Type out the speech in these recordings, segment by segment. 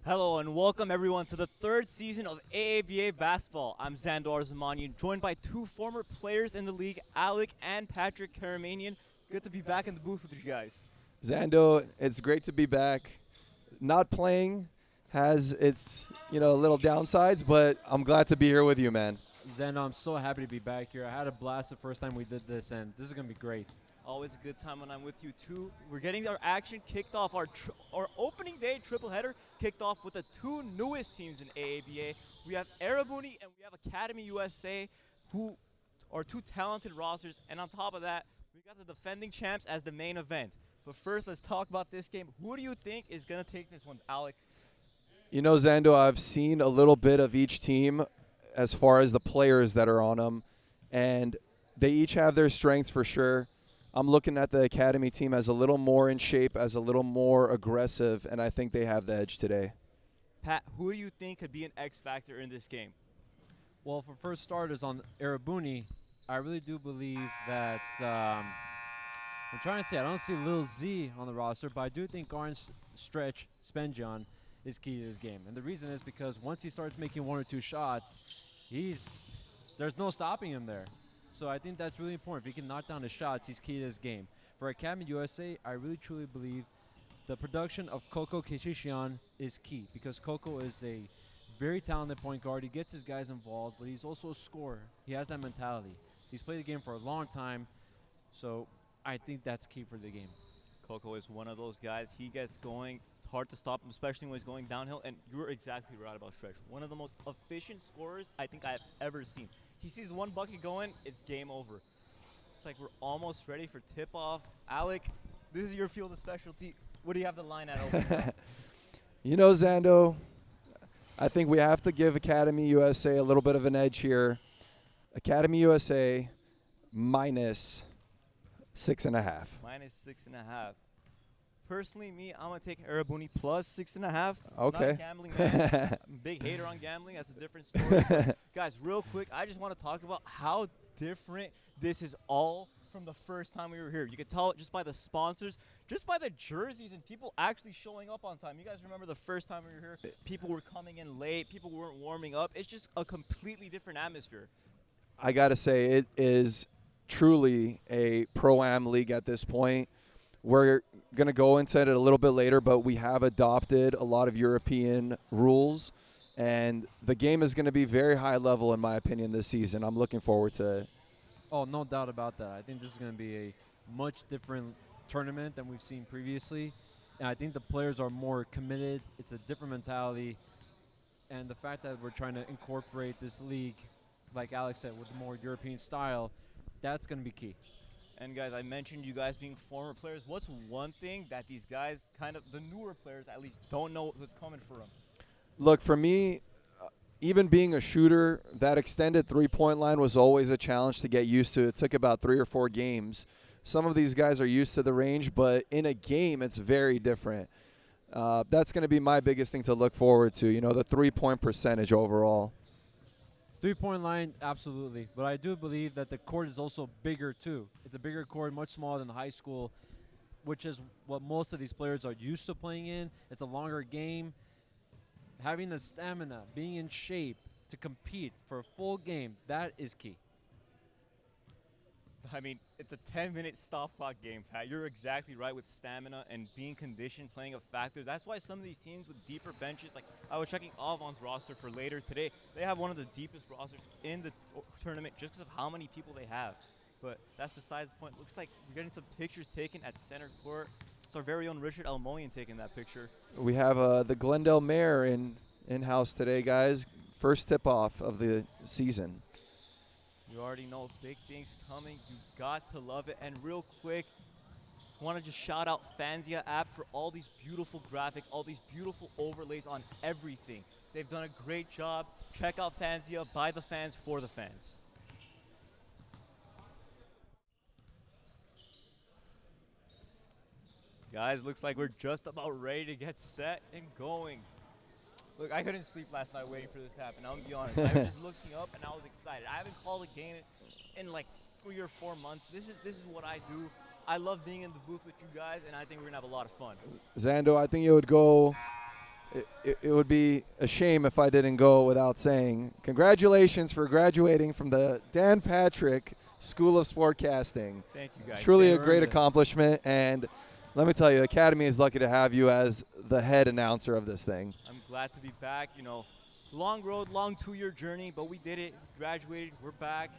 Hello and welcome everyone to the third season of AABA Basketball. I'm Xandor Zamanian, joined by two former players in the league, Alec and Patrick Karamanian. Good to be back in the booth with you guys. Xando, it's great to be back. Not playing has its, little downsides, but I'm glad to be here with you, man. Xando, I'm so happy to be back here. I had a blast the first time we did this, and this is going to be great. Always a good time when I'm with you too. We're getting our action kicked off. Our opening day triple header kicked off with the two newest teams in AABA. We have Erebuni and we have Academy USA, who are two talented rosters. And on top of that, we got the defending champs as the main event. But first, let's talk about this game. Who do you think is going to take this one, Alec? Xando, I've seen a little bit of each team as far as the players that are on them, and they each have their strengths for sure. I'm looking at the Academy team as a little more in shape, as a little more aggressive, and I think they have the edge today. Pat, who do you think could be an X factor in this game? Well, for first starters on Erebuni, I really do believe that I'm trying to say I don't see Lil Z on the roster, but I do think Orange Stretch Spenjon is key to this game. And the reason is because once he starts making one or two shots, there's no stopping him there. So I think that's really important. If he can knock down his shots, he's key to this game. For Academy USA, I really truly believe the production of Coco Kishishian is key, because Coco is a very talented point guard. He gets his guys involved, but he's also a scorer. He has that mentality. He's played the game for a long time, so I think that's key for the game. Coco is one of those guys. He gets going. It's hard to stop him, especially when he's going downhill. And you're exactly right about Stretch. One of the most efficient scorers I think I've ever seen. He sees one bucket going, it's game over. It's like we're almost ready for tip-off. Alec, this is your field of specialty. What do you have the line at open? Xando, I think we have to give Academy USA a little bit of an edge here. Academy USA minus 6.5. Minus 6.5. Personally, I'm going to take Erebuni plus 6.5. Okay. Not a gambling man. I'm a big hater on gambling. That's a different story. Guys, real quick, I just want to talk about how different this is all from the first time we were here. You could tell just by the sponsors, just by the jerseys, and people actually showing up on time. You guys remember the first time we were here? People were coming in late. People weren't warming up. It's just a completely different atmosphere. I got to say, it is truly a Pro-Am League at this point. We're going to go into it a little bit later, but we have adopted a lot of European rules, and the game is going to be very high level, in my opinion, this season. I'm looking forward to it. Oh, no doubt about that. I think this is going to be a much different tournament than we've seen previously, and I think the players are more committed. It's a different mentality, and the fact that we're trying to incorporate this league, like Alex said, with more European style, that's going to be key. And guys, I mentioned you guys being former players. What's one thing that these guys, the newer players at least, don't know what's coming for them? Look, for me, even being a shooter, that extended three-point line was always a challenge to get used to. It took about 3 or 4 games. Some of these guys are used to the range, but in a game, it's very different. That's going to be my biggest thing to look forward to, the three-point percentage overall. Three-point line, absolutely. But I do believe that the court is also bigger, too. It's a bigger court, much smaller than high school, which is what most of these players are used to playing in. It's a longer game. Having the stamina, being in shape to compete for a full game, that is key. I mean, it's a 10-minute stop clock game, Pat. You're exactly right with stamina and being conditioned playing a factor. That's why some of these teams with deeper benches, like I was checking Avon's roster for later today, they have one of the deepest rosters in the tournament just because of how many people they have. But that's besides the point. Looks like we're getting some pictures taken at center court. It's our very own Richard Almoyan taking that picture. We have the Glendale Mayor in-house today, guys. First tip-off of the season. You already know big things coming. You've got to love it. And real quick, I want to just shout out Fanzia app for all these beautiful graphics, all these beautiful overlays on everything. They've done a great job. Check out Fanzia, by the fans, for the fans. Guys, looks like we're just about ready to get set and going. Look, I couldn't sleep last night waiting for this to happen. I'm going to be honest. I was just looking up, and I was excited. I haven't called a game in like 3 or 4 months. This is what I do. I love being in the booth with you guys, and I think we're going to have a lot of fun. Xando, I think it would go it would be a shame if I didn't go without saying congratulations for graduating from the Dan Patrick School of Sportcasting. Thank you, guys. Truly Thank a great accomplishment, and let me tell you, Academy is lucky to have you as the head announcer of this thing. I'm glad to be back. You know, long road, long 2-year journey, but we did it. Graduated. We're back,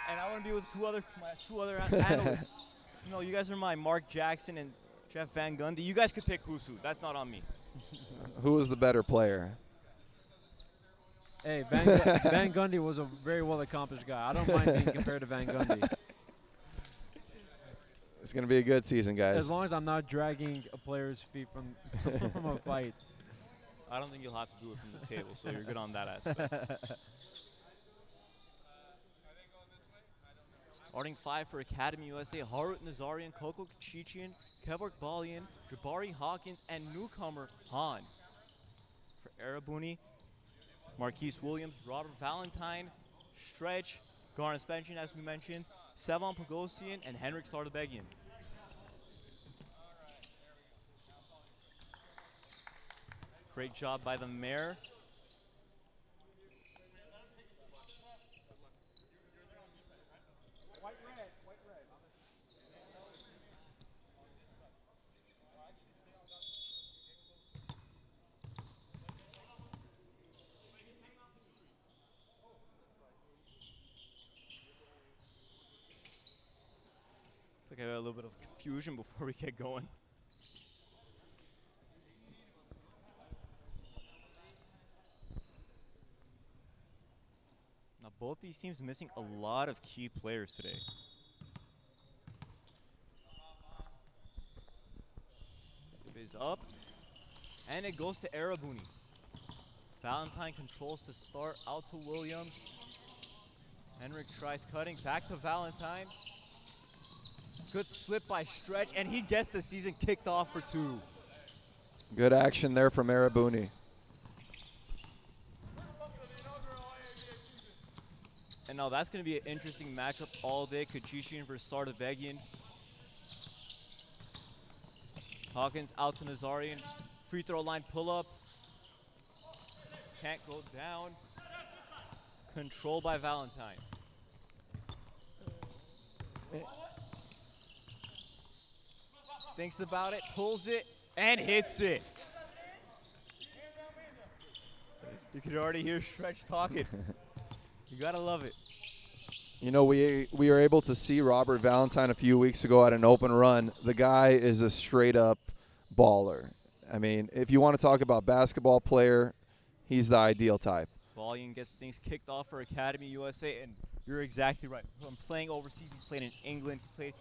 and I want to be with my two other analysts. You know, you guys are my Mark Jackson and Jeff Van Gundy. You guys could pick Husu. That's not on me. Who was the better player? Hey, Van Gundy was a very well-accomplished guy. I don't mind being compared to Van Gundy. It's going to be a good season, guys. As long as I'm not dragging a player's feet from a fight. I don't think you'll have to do it from the table, so you're good on that aspect. Starting 5 for Academy USA, Harut Nazarian, Coco Kachichian, Kevork Balian, Jabari Hawkins, and newcomer Han. For Erebuni, Marquise Williams, Robert Valentine, Stretch, Garn Spension, as we mentioned, Sevon Pagosian, and Henrik Sardabegian. Great job by the mayor. Looks like I got a little bit of confusion before we get going. Now both these teams missing a lot of key players today. It is up, and it goes to Erebuni. Valentine controls to start, out to Williams. Henrik tries cutting, back to Valentine. Good slip by Stretch, and he gets the season kicked off for 2. Good action there from Erebuni. And now that's going to be an interesting matchup all day. Kachichian versus Sardabegian. Hawkins out to Nazarian. Free throw line pull up. Can't go down. Control by Valentine. Thinks about it, pulls it, and hits it. You can already hear Stretch talking. You gotta love it. You know, we were able to see Robert Valentine a few weeks ago at an open run. The guy is a straight-up baller. I mean, if you want to talk about basketball player, he's the ideal type. Volume gets things kicked off for Academy USA, and you're exactly right. From playing overseas, he's played in England. You're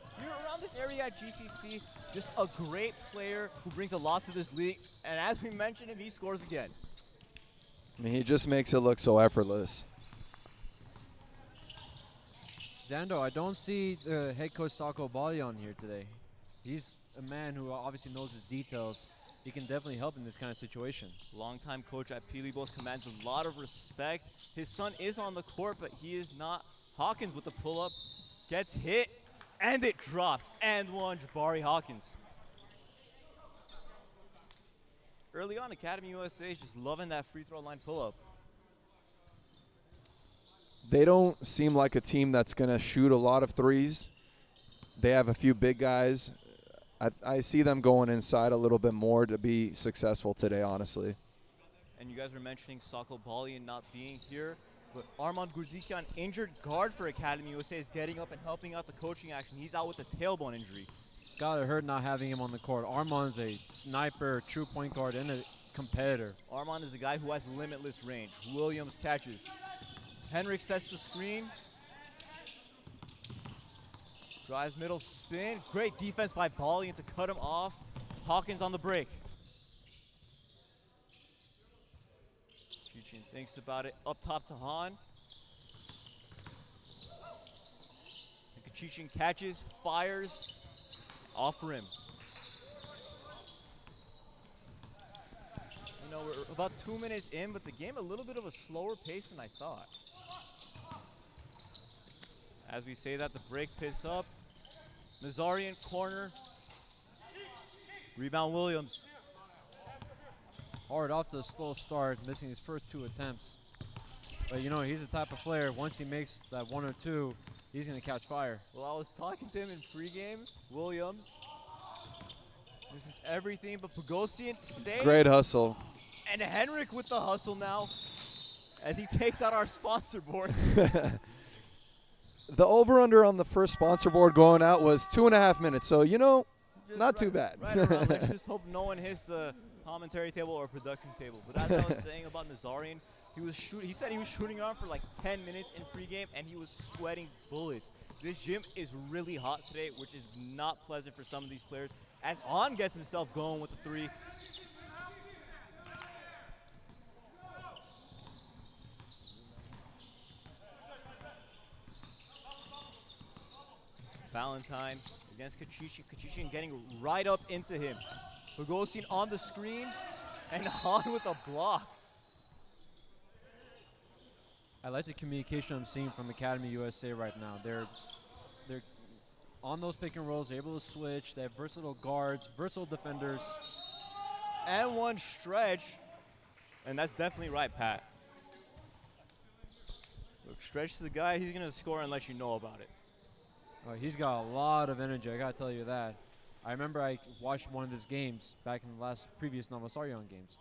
around this area at GCC, just a great player who brings a lot to this league. And as we mentioned him, he scores again. I mean, he just makes it look so effortless. Zando, I don't see the head coach Sako Bali on here today. He's a man who obviously knows his details. He can definitely help in this kind of situation. Longtime coach at Pilibos, commands a lot of respect. His son is on the court, but he is not. Hawkins with the pull-up, gets hit, and it drops. And one, Jabari Hawkins. Early on, Academy USA is just loving that free throw line pull-up. They don't seem like a team that's going to shoot a lot of threes. They have a few big guys. I see them going inside a little bit more to be successful today, honestly. And you guys were mentioning Sako Balian not being here, but Armand Gurdikian, injured guard for Academy USA, is getting up and helping out the coaching action. He's out with a tailbone injury. Gotta hurt not having him on the court. Armand's a sniper, true point guard, and a competitor. Armand is a guy who has limitless range. Williams catches. Henrik sets the screen. Drives middle spin. Great defense by Balian to cut him off. Hawkins on the break. Kachichian thinks about it. Up top to Han. And Kachichian catches, fires, off rim. You know, we're about 2 minutes in, but the game a little bit of a slower pace than I thought. As we say that, the break picks up. Nazarian corner. Rebound Williams. Hard off to a slow start, missing his first 2 attempts. But you know, he's the type of player, once he makes that 1 or 2, he's going to catch fire. Well, I was talking to him in pregame. Williams. This is everything but Pogosian save. Great hustle. And Henrik with the hustle now as he takes out our sponsor board. The over-under on the first sponsor board going out was 2.5 minutes. So, you know, not too bad. Right around. Let's just hope no one hits the commentary table or production table. But as I was saying about Nazarian, he said he was shooting around for like 10 minutes in pregame, and he was sweating bullets. This gym is really hot today, which is not pleasant for some of these players. As On gets himself going with the 3. Valentine against Kachichin. Kachichin getting right up into him. Pogosian on the screen, and On with a block. I like the communication I'm seeing from Academy USA right now. They're on those pick and rolls, they're able to switch, they have versatile guards, versatile defenders. And one stretch, and that's definitely right, Pat. Look, Stretch is the guy, he's gonna score and let you know about it. Oh, he's got a lot of energy, I gotta tell you that. I remember I watched one of his games back in the previous Navasaryan games.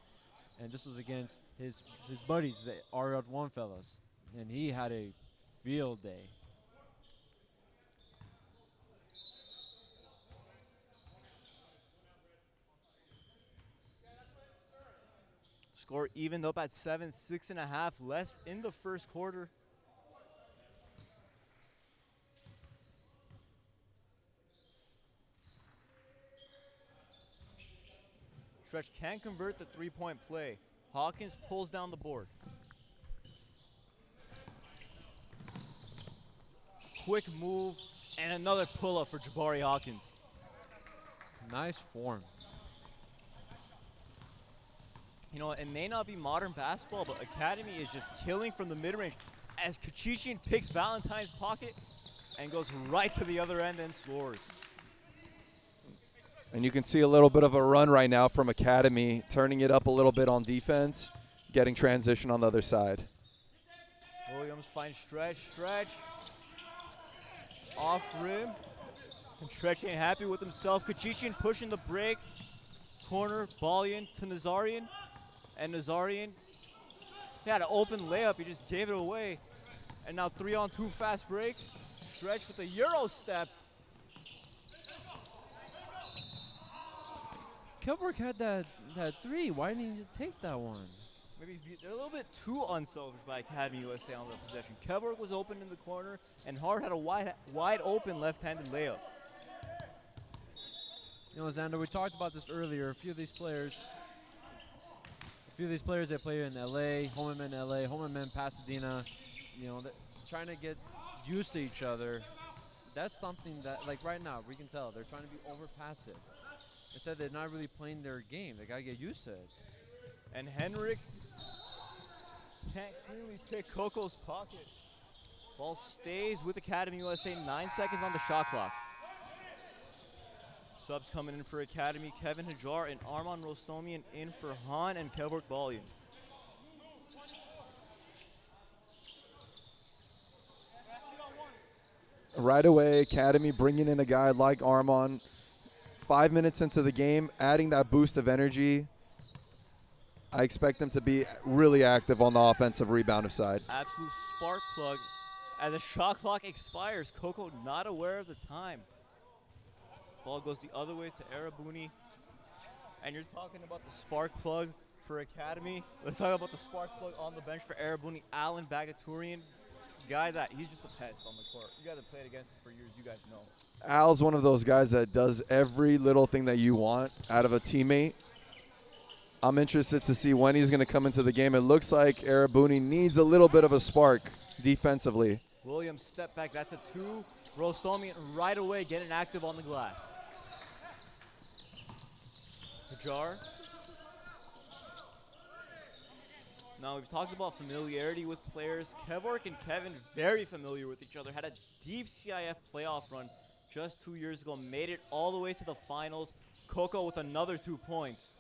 And this was against his buddies, the R1 fellas. And he had a field day. Score evened up at 7, 6.5 left in the first quarter. Stretch can convert the 3-point play. Hawkins pulls down the board. Quick move and another pull-up for Jabari Hawkins. Nice form. You know, it may not be modern basketball, but Academy is just killing from the mid-range as Kachichin picks Valentine's pocket and goes right to the other end and scores. And you can see a little bit of a run right now from Academy, turning it up a little bit on defense, getting transition on the other side. Williams finds Stretch. Off rim. And Stretch ain't happy with himself. Kachichin pushing the break. Corner, Balyan to Nazarian. And Nazarian, he had an open layup. He just gave it away. And now 3-on-2 fast break. Stretch with a Euro step. Kelberg had that 3. Why didn't he take that one? Maybe they're a little bit too unselfish by Academy USA on the possession. Kelberg was open in the corner, and Hart had a wide open left-handed layup. You know, Xander, we talked about this earlier. A few of these players that play in LA, home in LA, home in Pasadena, you know, trying to get used to each other. That's something that, like right now, we can tell they're trying to be over passive. Instead, they're not really playing their game. They gotta get used to it. And Henrik can't clearly pick Coco's pocket. Ball stays with Academy USA. 9 seconds on the shot clock. Subs coming in for Academy. Kevin Hajar and Arman Rostomian in for Han and Kelberg Balyan. Right away, Academy bringing in a guy like Arman. 5 minutes into the game, adding that boost of energy. I expect them to be really active on the offensive rebound side. Absolute spark plug. As the shot clock expires, Coco not aware of the time. Ball goes the other way to Erebuni. And you're talking about the spark plug for Academy. Let's talk about the spark plug on the bench for Erebuni. Alan Bagaturian, guy that he's just a pest on the court. You guys have played against him for years, you guys know. Al's one of those guys that does every little thing that you want out of a teammate. I'm interested to see when he's going to come into the game. It looks like Erebuni needs a little bit of a spark defensively. Williams step back, that's a 2. Rostomian right away getting active on the glass. Hajar. Now we've talked about familiarity with players. Kevork and Kevin very familiar with each other. Had a deep CIF playoff run just 2 years ago. Made it all the way to the finals. Coco with another 2 points.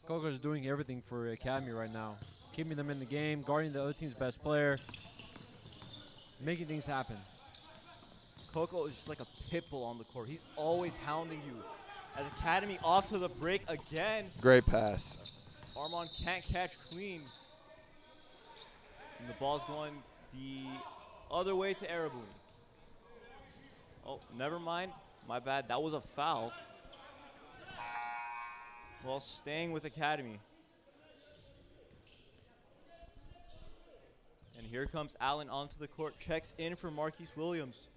Coco's doing everything for Academy right now. Keeping them in the game, guarding the other team's best player, making things happen. Coco is just like a pit bull on the court. He's always hounding you. As Academy off to the break again. Great pass. Armand can't catch clean. And the ball's going the other way to Erebuni. Oh, never mind. My bad. That was a foul. Well, staying with Academy. And here comes Allen onto the court. Checks in for Marquise Williams.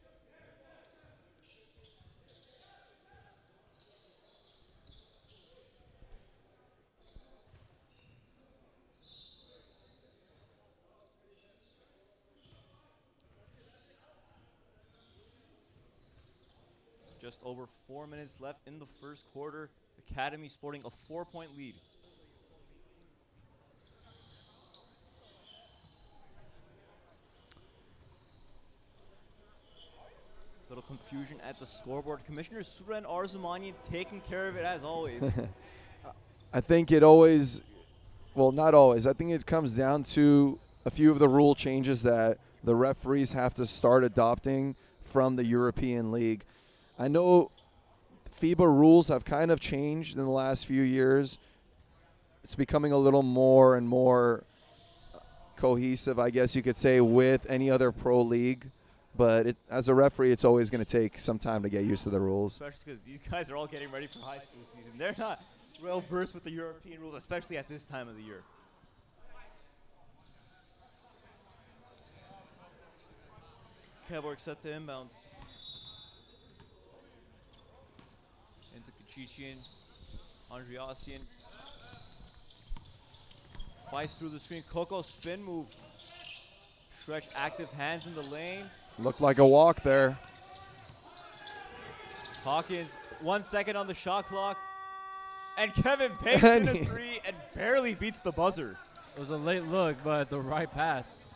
Just over 4 minutes left in the first quarter. Academy sporting a 4-point lead. Little confusion at the scoreboard. Commissioner Suren Arzumanian taking care of it as always. I think it always, well, not always. I think it comes down to a few of the rule changes that the referees have to start adopting from the European League. I know FIBA rules have kind of changed in the last few years. It's becoming a little more and more cohesive, I guess you could say, with any other pro league. But as a referee, it's always going to take some time to get used to the rules. Especially because these guys are all getting ready for high school season. They're not well versed with the European rules, especially at this time of the year. Kevork set to inbound. Into Kachichian, Andreassian. Fights through the screen. Coco spin move. Stretch active hands in the lane. Looked like a walk there. Hawkins, 1 second on the shot clock. And Kevin banks in a three and barely beats the buzzer. It was a late look, but the right pass.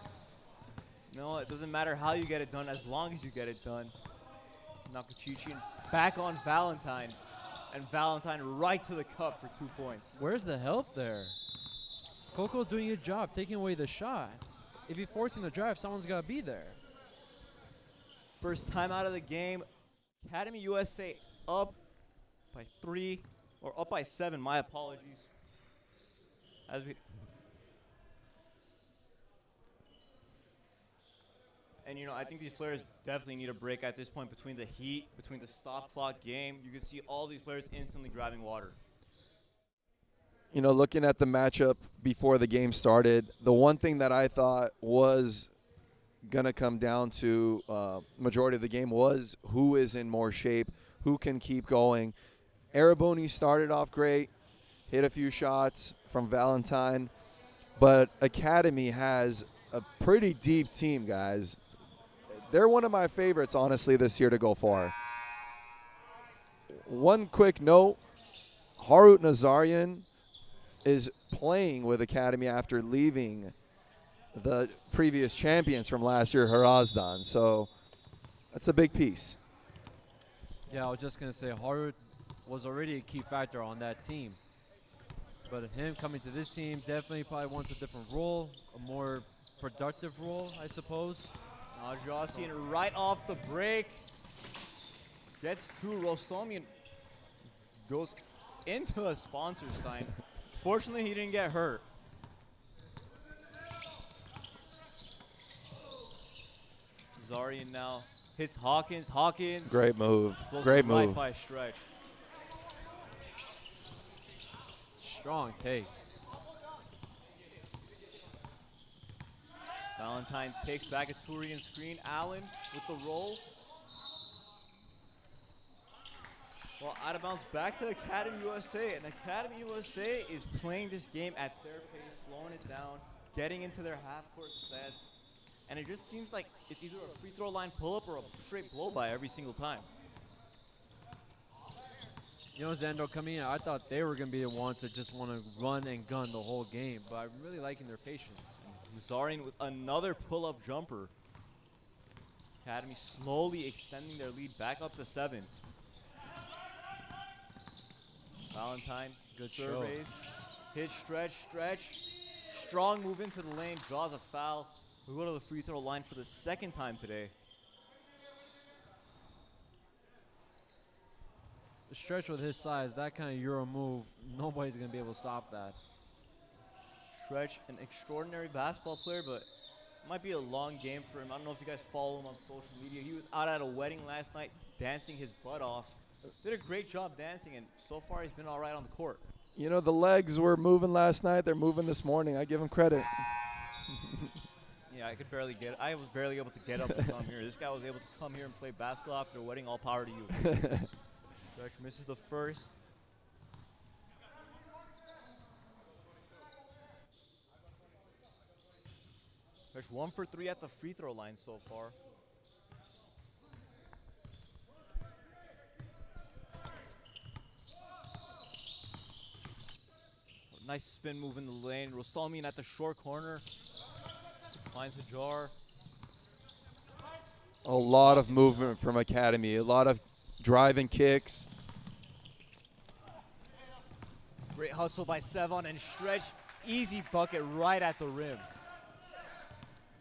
No, it doesn't matter how you get it done as long as you get it done. Nakachichian back on Valentine. And Valentine right to the cup for 2 points. Where's the help there? Coco's doing a job, taking away the shot. If you're forcing the drive, someone's got to be there. First time out of the game. Academy USA up by 3, or up by 7, my apologies. And, you know, I think these players definitely need a break at this point between the heat, between the stop clock game. You can see all these players instantly grabbing water. You know, looking at the matchup before the game started, the one thing that I thought was going to come down to majority of the game was who is in more shape, who can keep going. Erebuni started off great, hit a few shots from Valentine, but Academy has a pretty deep team, guys. They're one of my favorites, honestly, this year to go far. One quick note, Harut Nazarian is playing with Academy after leaving the previous champions from last year, Harazdan. So that's a big piece. Yeah, I was just going to say Harut was already a key factor on that team. But him coming to this team definitely probably wants a different role, a more productive role, I suppose. Josian right off the break. Gets to Rostomian. Goes into a sponsor sign. Fortunately, he didn't get hurt. Zarian now hits Hawkins. Hawkins. Great move. Great move. Right by stretch. Strong take. Valentine takes back a Turian screen. Allen with the roll. Well, out of bounds back to Academy USA. And Academy USA is playing this game at their pace, slowing it down, getting into their half-court sets. And it just seems like it's either a free throw line pull-up or a straight blow-by every single time. You know, Zando coming in, I thought they were going to be the ones that just want to run and gun the whole game. But I'm really liking their patience. Zarian with another pull-up jumper. Academy slowly extending their lead back up to 7. Valentine, good surveys. Hit, stretch, stretch. Strong move into the lane, draws a foul. We go to the free throw line for the second time today. Stretch with his size, that kind of Euro move, nobody's going to be able to stop that. Stretch, an extraordinary basketball player, but it might be a long game for him. I don't know if you guys follow him on social media. He was out at a wedding last night dancing his butt off. Did a great job dancing, and so far he's been all right on the court. You know, the legs were moving last night. They're moving this morning. I give him credit. Yeah, I was barely able to get up and come here. This guy was able to come here and play basketball after a wedding. All power to you. Stretch misses the first. Stretch 1 for 3 at the free throw line so far. Nice spin move in the lane. Rostamian at the short corner. Finds a jar. A lot of movement from Academy. A lot of driving kicks. Great hustle by Sevon and Stretch. Easy bucket right at the rim.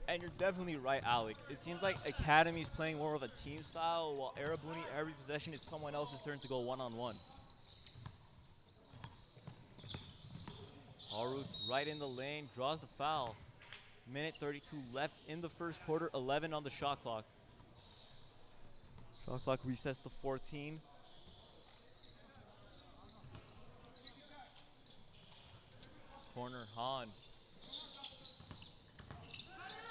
And you're definitely right, Alec. It seems like Academy's playing more of a team style, while Erebuni, every possession, it's someone else's turn to go one-on-one. Harut right in the lane, draws the foul. Minute 32 left in the first quarter, 11 on the shot clock. Shot clock resets to 14. Corner, Hahn.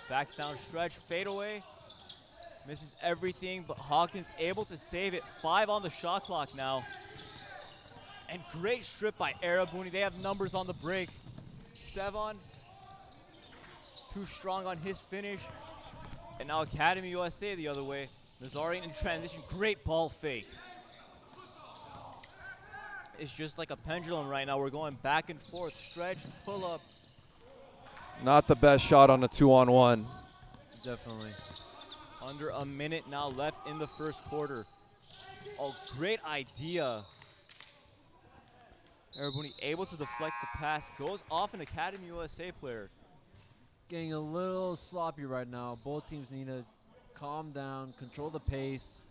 Backs down, Stretch, fadeaway. Misses everything, but Hawkins able to save it. 5 on the shot clock now. And great strip by Erebuni. They have numbers on the break. Sevon, too strong on his finish. And now Academy USA the other way. Nazarian in transition, great ball fake. It's just like a pendulum right now. We're going back and forth. Stretch, pull up. Not the best shot on a 2-on-1. Definitely. Under a minute now left in the first quarter. Oh, great idea. Erebuni able to deflect the pass. Goes off an Academy USA player. Getting a little sloppy right now. Both teams need to calm down, control the pace,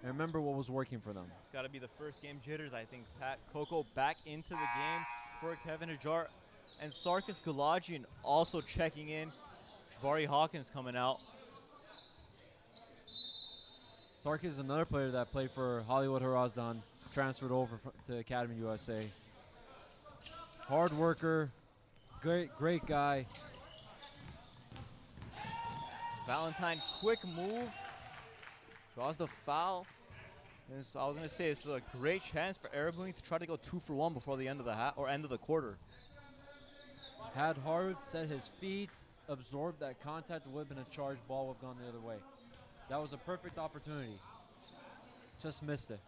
and remember what was working for them. It's got to be the first game jitters, I think. Pat Coco back into the game for Kevin Ajar. And Sarkis Galajian also checking in. Jabari Hawkins coming out. Sarkis is another player that played for Hollywood Harazdan, transferred over to Academy USA. Hard worker, great guy. Valentine, quick move. Draws the foul. I was going to say, this is a great chance for Erebuni to try to go 2 for 1 before the end of the half or end of the quarter. Had Harut set his feet, absorbed that contact, it would have been a charged ball, would have gone the other way. That was a perfect opportunity. Just missed it.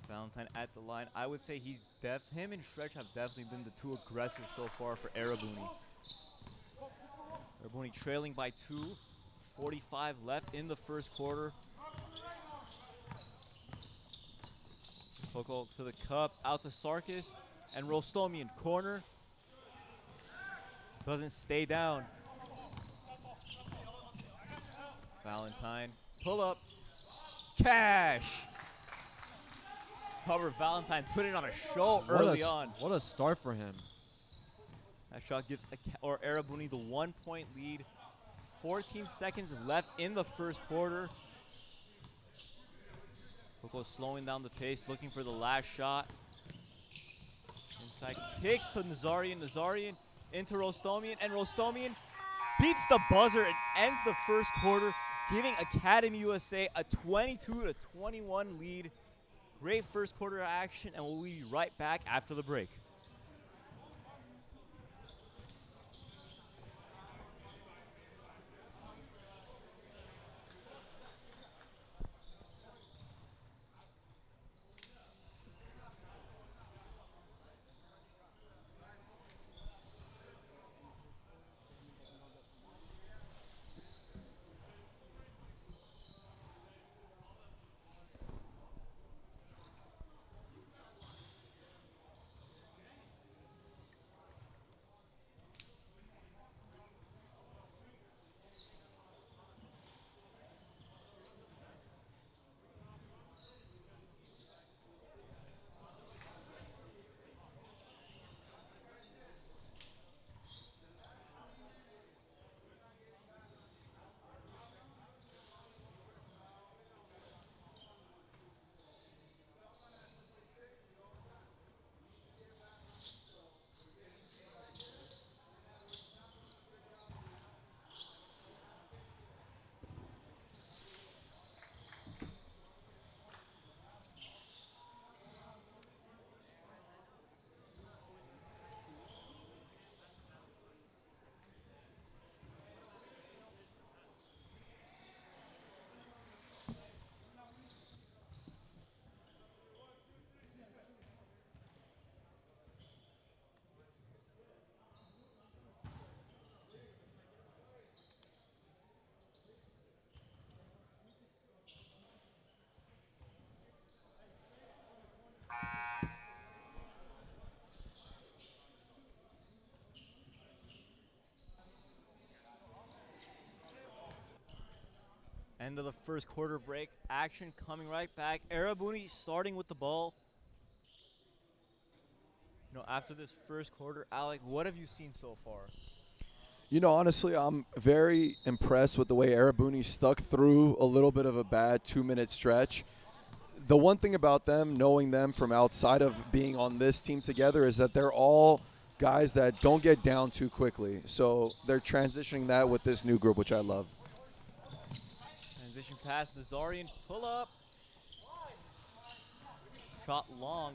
Valentine at the line. I would say him and Stretch have definitely been the two aggressors so far for Erebuni. Erebuni trailing by 2. 45 left in the first quarter. Coco to the cup, out to Sarkis, and Rostomian corner. Doesn't stay down. Valentine, pull up, cash. However, Valentine put it on a show early on. What a start for him. That shot gives Erebuni the 1-point lead. 14 seconds left in the first quarter. Coco slowing down the pace, looking for the last shot. Inside kicks to Nazarian. Nazarian into Rostomian, and Rostomian beats the buzzer and ends the first quarter, giving Academy USA a 22-21 lead. Great first quarter action, and we'll be right back after the break. End of the first quarter break. Action coming right back. Erebuni starting with the ball. You know, after this first quarter, Alec, what have you seen so far? You know, honestly, I'm very impressed with the way Erebuni stuck through a little bit of a bad 2-minute stretch. The one thing about them, knowing them from outside of being on this team together, is that they're all guys that don't get down too quickly. So they're transitioning that with this new group, which I love. Transition pass, Nazarian pull up. Shot long.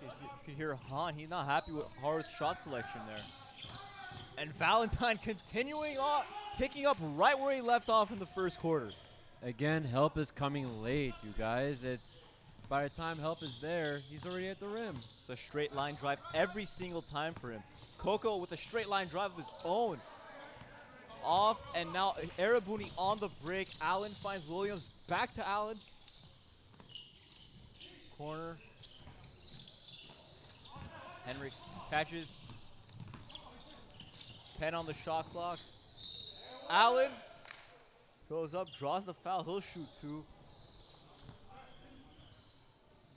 You can hear Han, he's not happy with Haru's shot selection there. And Valentine continuing on, picking up right where he left off in the first quarter. Again, help is coming late, you guys. It's by the time help is there, he's already at the rim. It's a straight line drive every single time for him. Coco with a straight line drive of his own. Off, and now Erebuni on the break. Allen finds Williams. Back to Allen. Corner. Henry catches. 10 on the shot clock. Allen goes up, draws the foul. He'll shoot 2.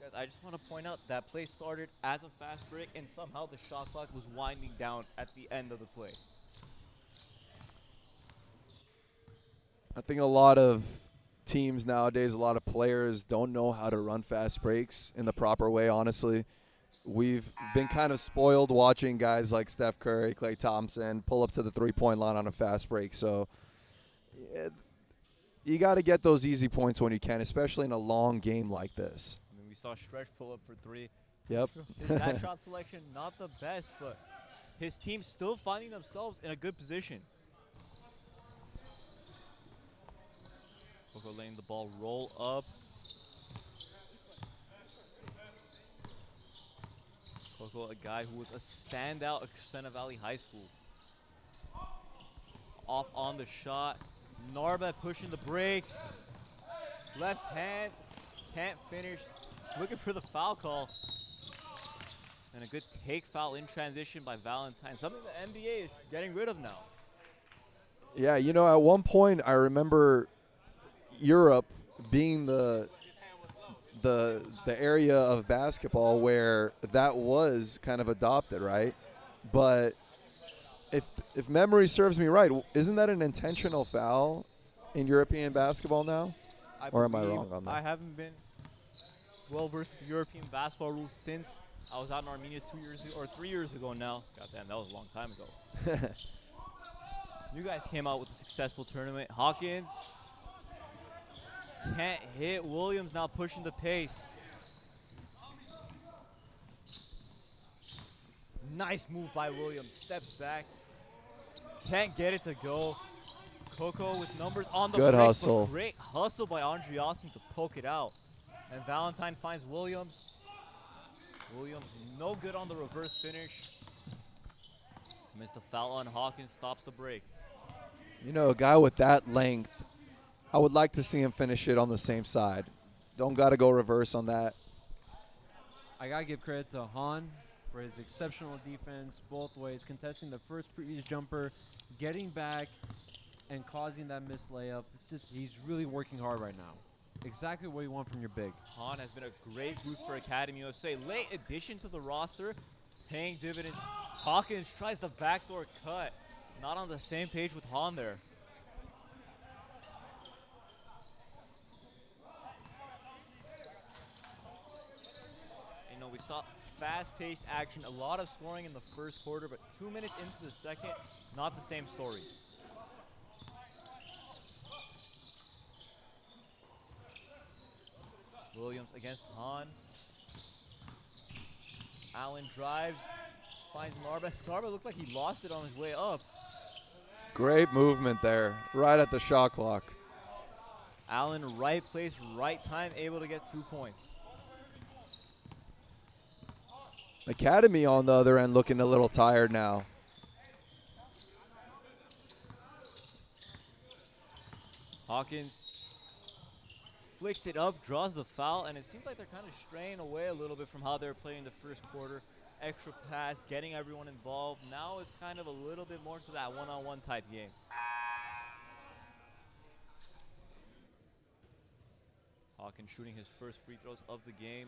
Guys, I just want to point out that play started as a fast break, and somehow the shot clock was winding down at the end of the play. I think a lot of teams nowadays, a lot of players don't know how to run fast breaks in the proper way, honestly. We've been kind of spoiled watching guys like Steph Curry, Klay Thompson pull up to the three-point line on a fast break. So you got to get those easy points when you can, especially in a long game like this. I mean, we saw Stretch pull up for 3. Yep. That shot selection, not the best, but his team's still finding themselves in a good position. Coco letting the ball roll up. Coco, a guy who was a standout at Sena Valley High School. Off on the shot. Narba pushing the break. Left hand, can't finish. Looking for the foul call. And a good take foul in transition by Valentine. Something the NBA is getting rid of now. Yeah, you know, at one point I remember Europe being the area of basketball where that was kind of adopted, right? But if memory serves me right, isn't that an intentional foul in European basketball now? Or am I wrong on that? I haven't been well versed with the European basketball rules since I was out in Armenia 2 years ago, or 3 years ago now. God damn, that was a long time ago. You guys came out with a successful tournament. Hawkins can't hit. Williams now pushing the pace. Nice move by Williams. Steps back. Can't get it to go. Coco with numbers on the Good break, hustle. but great hustle by Andriossi to poke it out. And Valentine finds Williams. Williams no good on the reverse finish. Missed a foul on Hawkins. Stops the break. You know, a guy with that length, I would like to see him finish it on the same side. Don't got to go reverse on that. I got to give credit to Han for his exceptional defense both ways, contesting the first previous jumper, getting back, and causing that missed layup. Just he's really working hard right now. Exactly what you want from your big. Han has been a great boost for Academy USA. Late addition to the roster, paying dividends. Hawkins tries the backdoor cut. Not on the same page with Han there. You know, we saw fast-paced action, a lot of scoring in the first quarter, but 2 minutes into the second, not the same story. Williams against Han. Allen drives, finds Narba. Narba looked like he lost it on his way up. Great movement there, right at the shot clock. Allen, right place, right time, able to get 2 points. Academy on the other end looking a little tired now. Hawkins flicks it up, draws the foul, and it seems like they're kind of straying away a little bit from how they were playing the first quarter. Extra pass, getting everyone involved. Now is kind of a little bit more to that one-on-one type game. Hawkins shooting his first free throws of the game.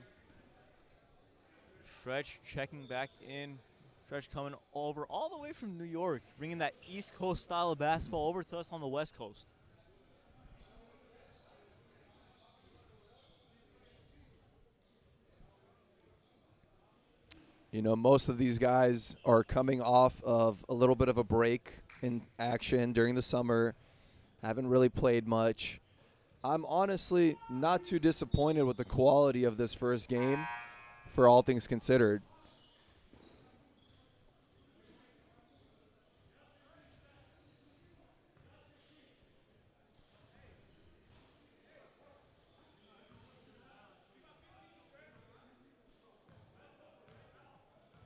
Stretch checking back in. Stretch coming over all the way from New York, bringing that East Coast style of basketball over to us on the West Coast. You know, most of these guys are coming off of a little bit of a break in action during the summer, haven't really played much. I'm honestly not too disappointed with the quality of this first game for all things considered.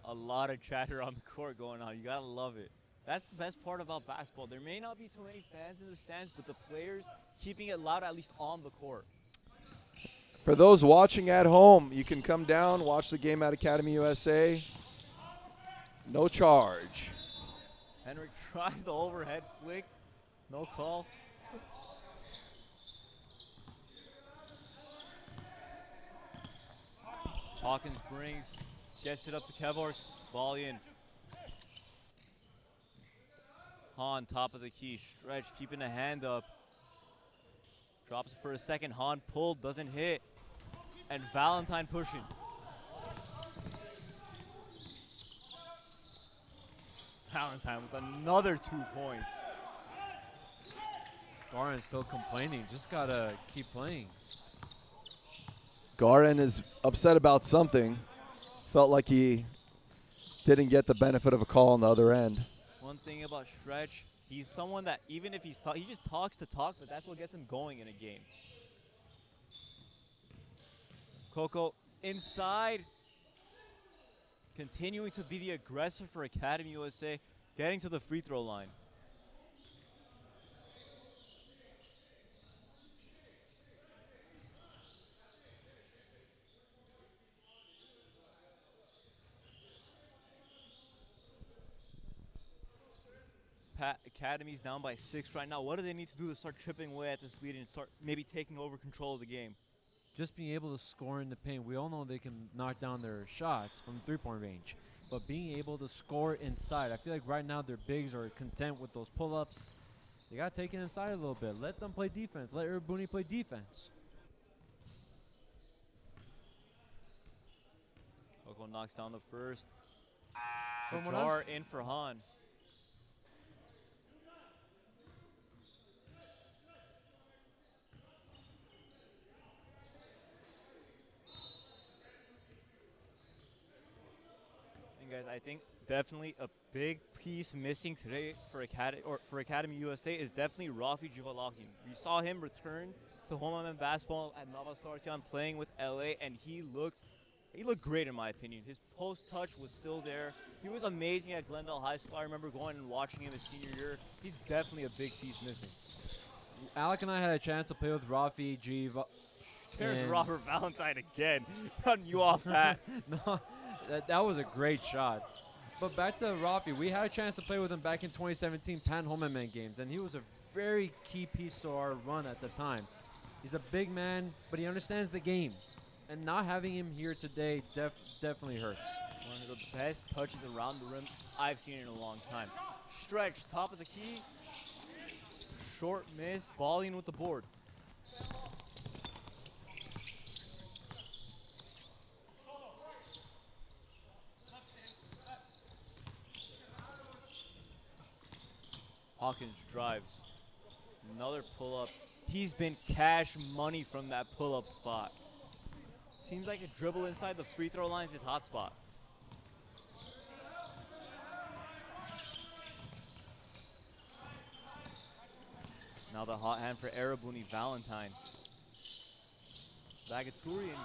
A lot of chatter on the court going on. You gotta love it. That's the best part about basketball. There may not be too many fans in the stands, but the players keeping it loud at least on the court. For those watching at home, you can come down, watch the game at Academy USA. No charge. Henrik tries the overhead flick. No call. Hawkins gets it up to Kevork. Ball in. Hahn, top of the key. Stretch, keeping a hand up. Drops it for a second. Hahn pulled, doesn't hit. And Valentine pushing. Valentine with another 2 points. Garen's still complaining. Just gotta keep playing. Garen is upset about something. Felt like he didn't get the benefit of a call on the other end. One thing about Stretch, he's someone that even if he just talks to talk, but that's what gets him going in a game. Coco inside, continuing to be the aggressor for Academy USA, getting to the free throw line. Academy's down by 6 right now. What do they need to do to start chipping away at this lead and start maybe taking over control of the game? Just being able to score in the paint. We all know they can knock down their shots from three-point range, but being able to score inside. I feel like right now their bigs are content with those pull-ups. They got to take it inside a little bit. Let them play defense. Let Erebuni play defense. Coco knocks down the first. From what Jar in for Hahn. Guys, I think definitely a big piece missing today for Academy USA is definitely Rafi Jivalakin. We saw him return to home basketball at Nova Sartian playing with LA, and he looked great in my opinion. His post touch was still there. He was amazing at Glendale High School. I remember going and watching him his senior year. He's definitely a big piece missing. Alec and I had a chance to play with Rafi There's Robert Valentine again. Cutting you off, Pat. No. That was a great shot. But back to Rafi, we had a chance to play with him back in 2017 Pan Homeman games, and he was a very key piece to our run at the time. He's a big man, but he understands the game. And not having him here today definitely hurts. One of the best touches around the rim I've seen in a long time. Stretch, top of the key. Short miss, balling with the board. Hawkins drives. Another pull-up. He's been cash money from that pull-up spot. Seems like a dribble inside the free throw line is his hot spot. Now the hot hand for Erebuni, Valentine. Zagaturian.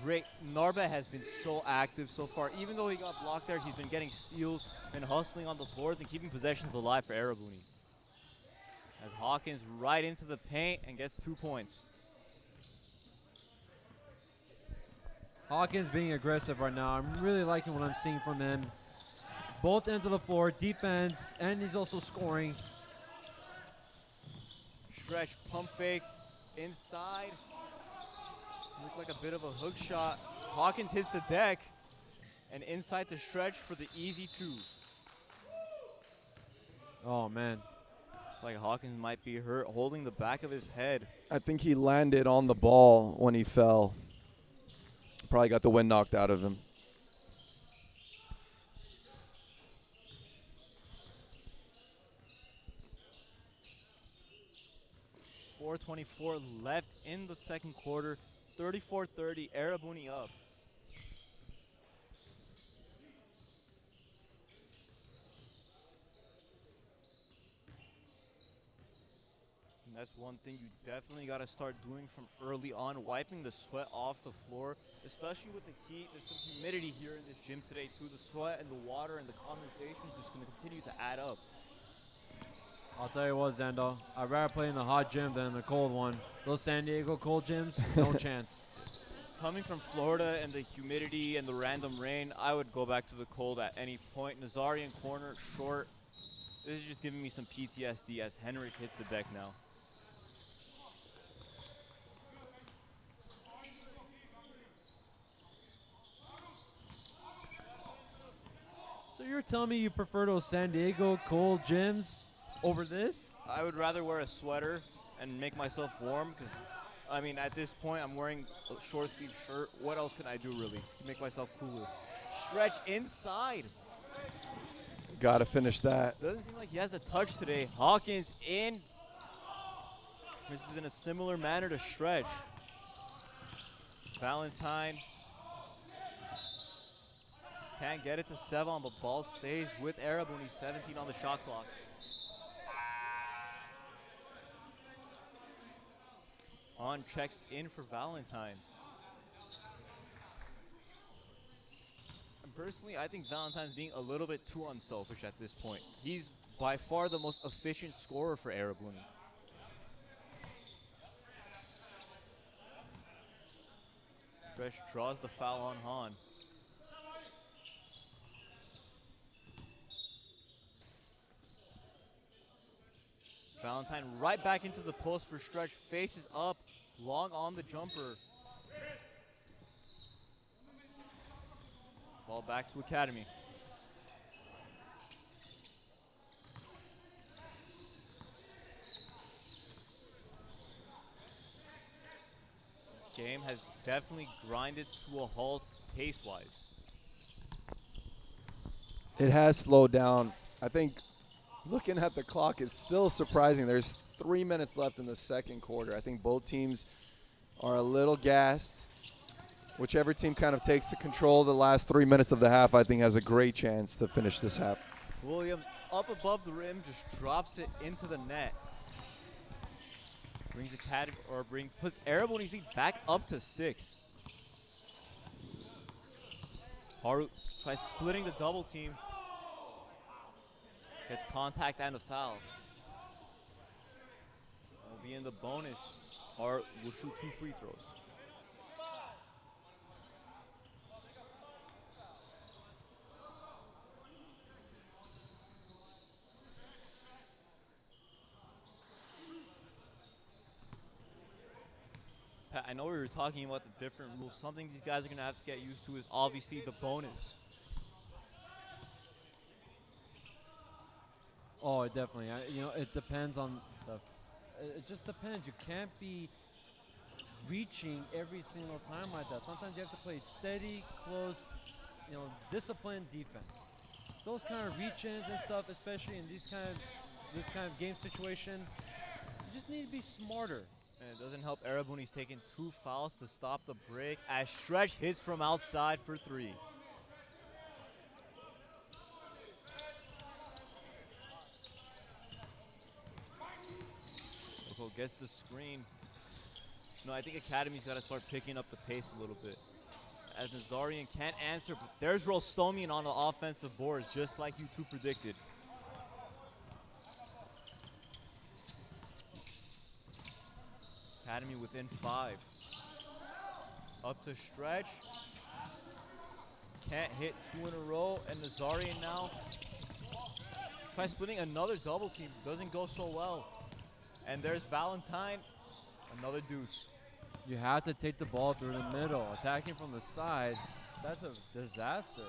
Great. Narba has been so active so far. Even though he got blocked there, he's been getting steals and hustling on the boards and keeping possessions alive for Erebuni. As Hawkins right into the paint and gets 2 points. Hawkins being aggressive right now. I'm really liking what I'm seeing from him. Both ends of the floor, defense, and he's also scoring. Stretch, pump fake, inside. Looked like a bit of a hook shot. Hawkins hits the deck, and inside to Stretch for the easy 2. Oh, man. Like Hawkins might be hurt, holding the back of his head. I think he landed on the ball when he fell. Probably got the wind knocked out of him. .424 left in the second quarter. 34-30, Erebuni up. And that's one thing you definitely got to start doing from early on, wiping the sweat off the floor, especially with the heat. There's some humidity here in this gym today too. The sweat and the water and the condensation is just going to continue to add up. I'll tell you what, Zendo, I'd rather play in the hot gym than in the cold one. Those San Diego cold gyms, no chance. Coming from Florida and the humidity and the random rain, I would go back to the cold at any point. Nazarian corner, short. This is just giving me some PTSD as Henrik hits the deck now. So you're telling me you prefer those San Diego cold gyms over this? I would rather wear a sweater and make myself warm because, I mean, at this point, I'm wearing a short sleeve shirt. What else can I do, really, to make myself cooler? Stretch inside. Got to finish that. Doesn't seem like he has the touch today. Hawkins in. This is in a similar manner to Stretch. Valentine can't get it to Sevon, but ball stays with Erebuni. 17 on the shot clock. On checks in for Valentine. And personally, I think Valentine's being a little bit too unselfish at this point. He's by far the most efficient scorer for Erebuni. Stretch draws the foul on Han. Valentine right back into the post for Stretch, faces up, long on the jumper. Ball back to Academy. This game has definitely grinded to a halt pace-wise. It has slowed down. I think looking at the clock, it's still surprising. There's 3 minutes left in the second quarter. I think both teams are a little gassed. Whichever team kind of takes the control of the last 3 minutes of the half, I think has a great chance to finish this half. Williams up above the rim, just drops it into the net. Brings Academy, or puts Erebuni's lead back up to 6. Haru tries splitting the double team. Gets contact and a foul. Will be in the bonus. Or will shoot 2 free throws. Pat, I know we were talking about the different rules. Something these guys are going to have to get used to is obviously the bonus. Oh, definitely. You know, it depends on the. It just depends. You can't be reaching every single time like that. Sometimes you have to play steady, close, you know, disciplined defense. Those kind of reach-ins and stuff, especially in this kind of game situation, you just need to be smarter. And it doesn't help Erebuni's taking 2 fouls to stop the break as Stretch hits from outside for 3. Loco gets the screen. No, I think Academy's got to start picking up the pace a little bit. As Nazarian can't answer, but there's Rostomian on the offensive board, just like you two predicted. Academy within 5. Up to Stretch. Can't hit 2 in a row, and Nazarian now tries splitting another double team. Doesn't go so well. And there's Valentine, another deuce. You have to take the ball through the middle. Attacking from the side, that's a disaster.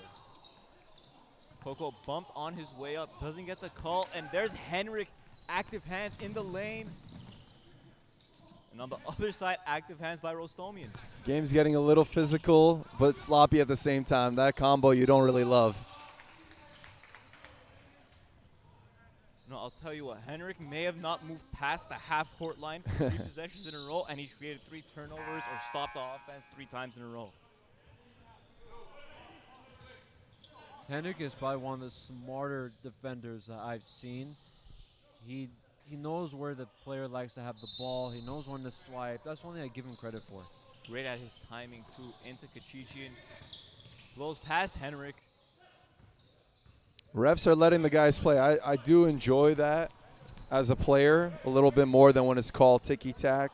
Coco bumped on his way up, doesn't get the call, and there's Henrik, active hands in the lane. And on the other side, active hands by Rostomian. Game's getting a little physical, but sloppy at the same time. That combo you don't really love. No, I'll tell you what, Henrik may have not moved past the half-court line for 3 possessions in a row, and he's created 3 turnovers or stopped the offense 3 times in a row. Henrik is probably one of the smarter defenders that I've seen. He knows where the player likes to have the ball. He knows when to swipe. That's one thing I give him credit for. Great at his timing, too, into Kachichian. Blows past Henrik. Refs are letting the guys play. I do enjoy that as a player a little bit more than when it's called ticky-tack.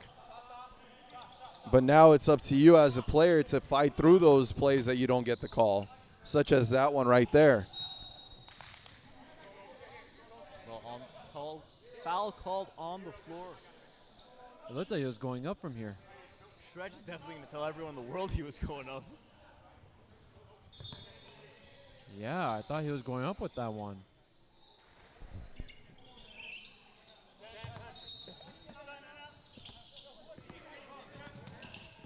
But now it's up to you as a player to fight through those plays that you don't get the call, such as that one right there. Well, foul called on the floor. It looked like he was going up from here. Stretch is definitely going to tell everyone in the world he was going up. Yeah, I thought he was going up with that one.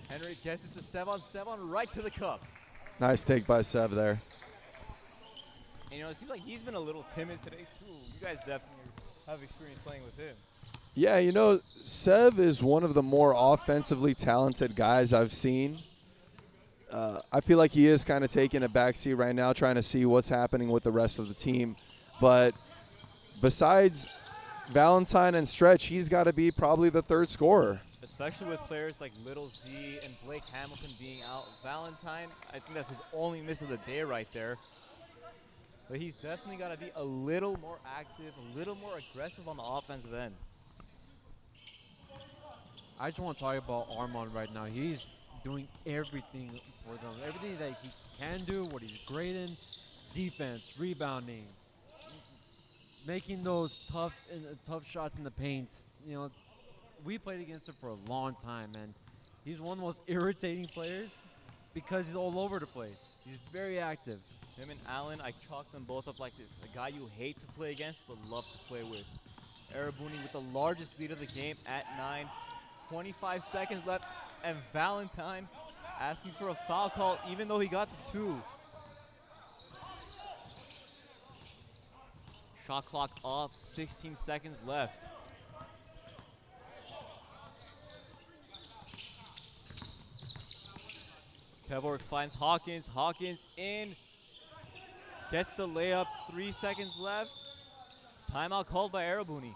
Henrik gets it to 7-on-7 right to the cup. Nice take by Sev there. And, it seems like he's been a little timid today, too. You guys definitely have experience playing with him. Yeah, Sev is one of the more offensively talented guys I've seen. I feel like he is kind of taking a backseat right now, trying to see what's happening with the rest of the team. But besides Valentine and Stretch, he's got to be probably the 3rd scorer. Especially with players like Little Z and Blake Hamilton being out. Valentine, I think that's his only miss of the day right there. But he's definitely got to be a little more active, a little more aggressive on the offensive end. I just want to talk about Armand right now. He's doing everything for them. Everything that he can do, what he's great in, defense, rebounding, making those tough shots in the paint. We played against him for a long time, and he's one of the most irritating players because he's all over the place. He's very active. Him and Allen, I chalk them both up like this. A guy you hate to play against but love to play with. Erebuni with the largest lead of the game at 9. 25 seconds left, and Valentine asking for a foul call even though he got to 2. Shot clock off, 16 seconds left. Kevork finds Hawkins. Hawkins in. Gets the layup. 3 seconds left. Timeout called by Erebuni.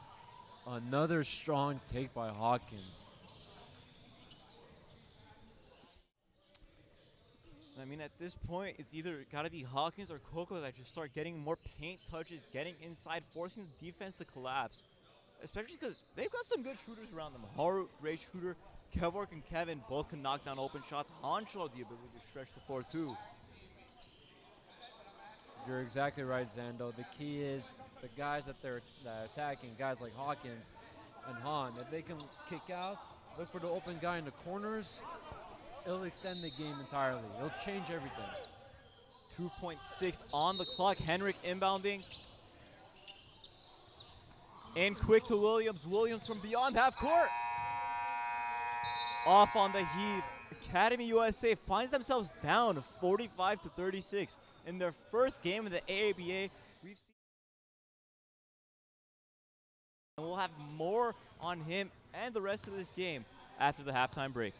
Another strong take by Hawkins. I mean, at this point, it's either got to be Hawkins or Coco that just start getting more paint touches, getting inside, forcing the defense to collapse. Especially because they've got some good shooters around them. Haru, great shooter. Kevork and Kevin both can knock down open shots. Hancho has the ability to stretch the floor too. You're exactly right, Zando. The key is the guys that they're attacking, guys like Hawkins and Han, if they can kick out, look for the open guy in the corners, it'll extend the game entirely. It'll change everything. 2.6 on the clock. Henrik inbounding. In quick to Williams. Williams from beyond half court. Off on the heave. Academy USA finds themselves down 45-36 in their first game of the AABA. We've seen, and we'll have more on him and the rest of this game after the halftime break.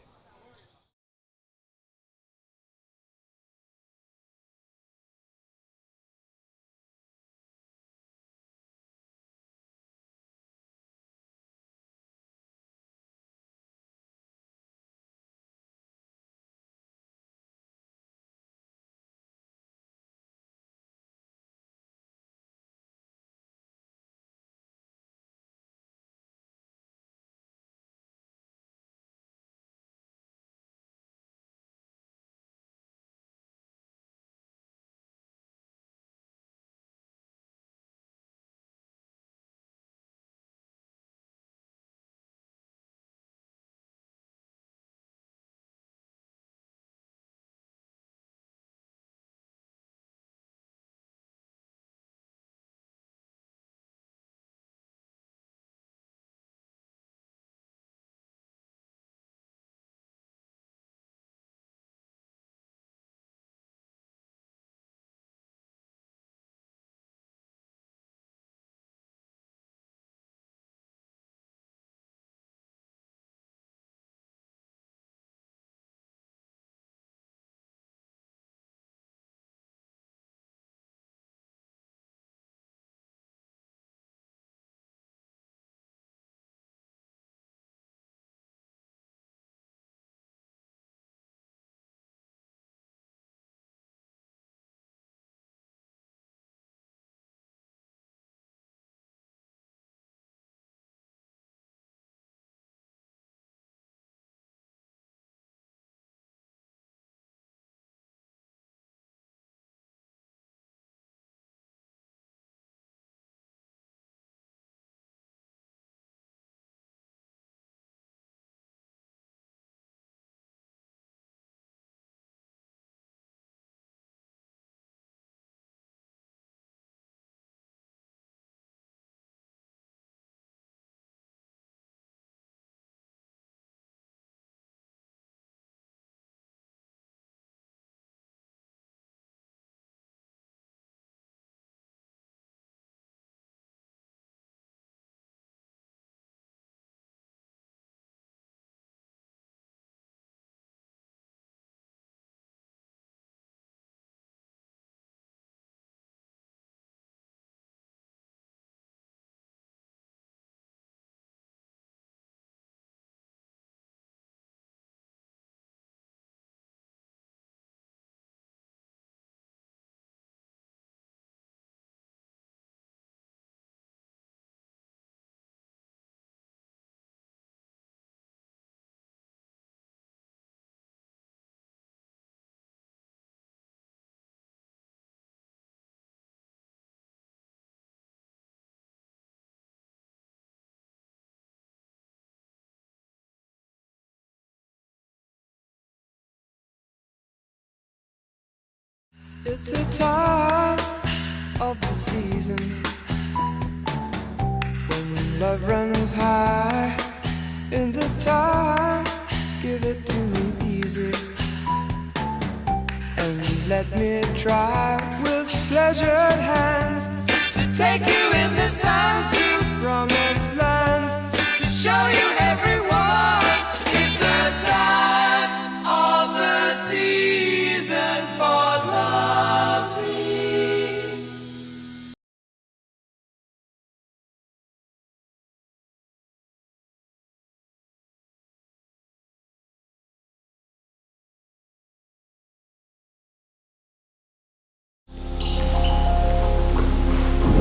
It's the time of the season when love runs high. In this time, give it to me easy, and let me try with pleasured hands to take you in the sun to promised lands, to show you everyone. It's the time of the season for loving.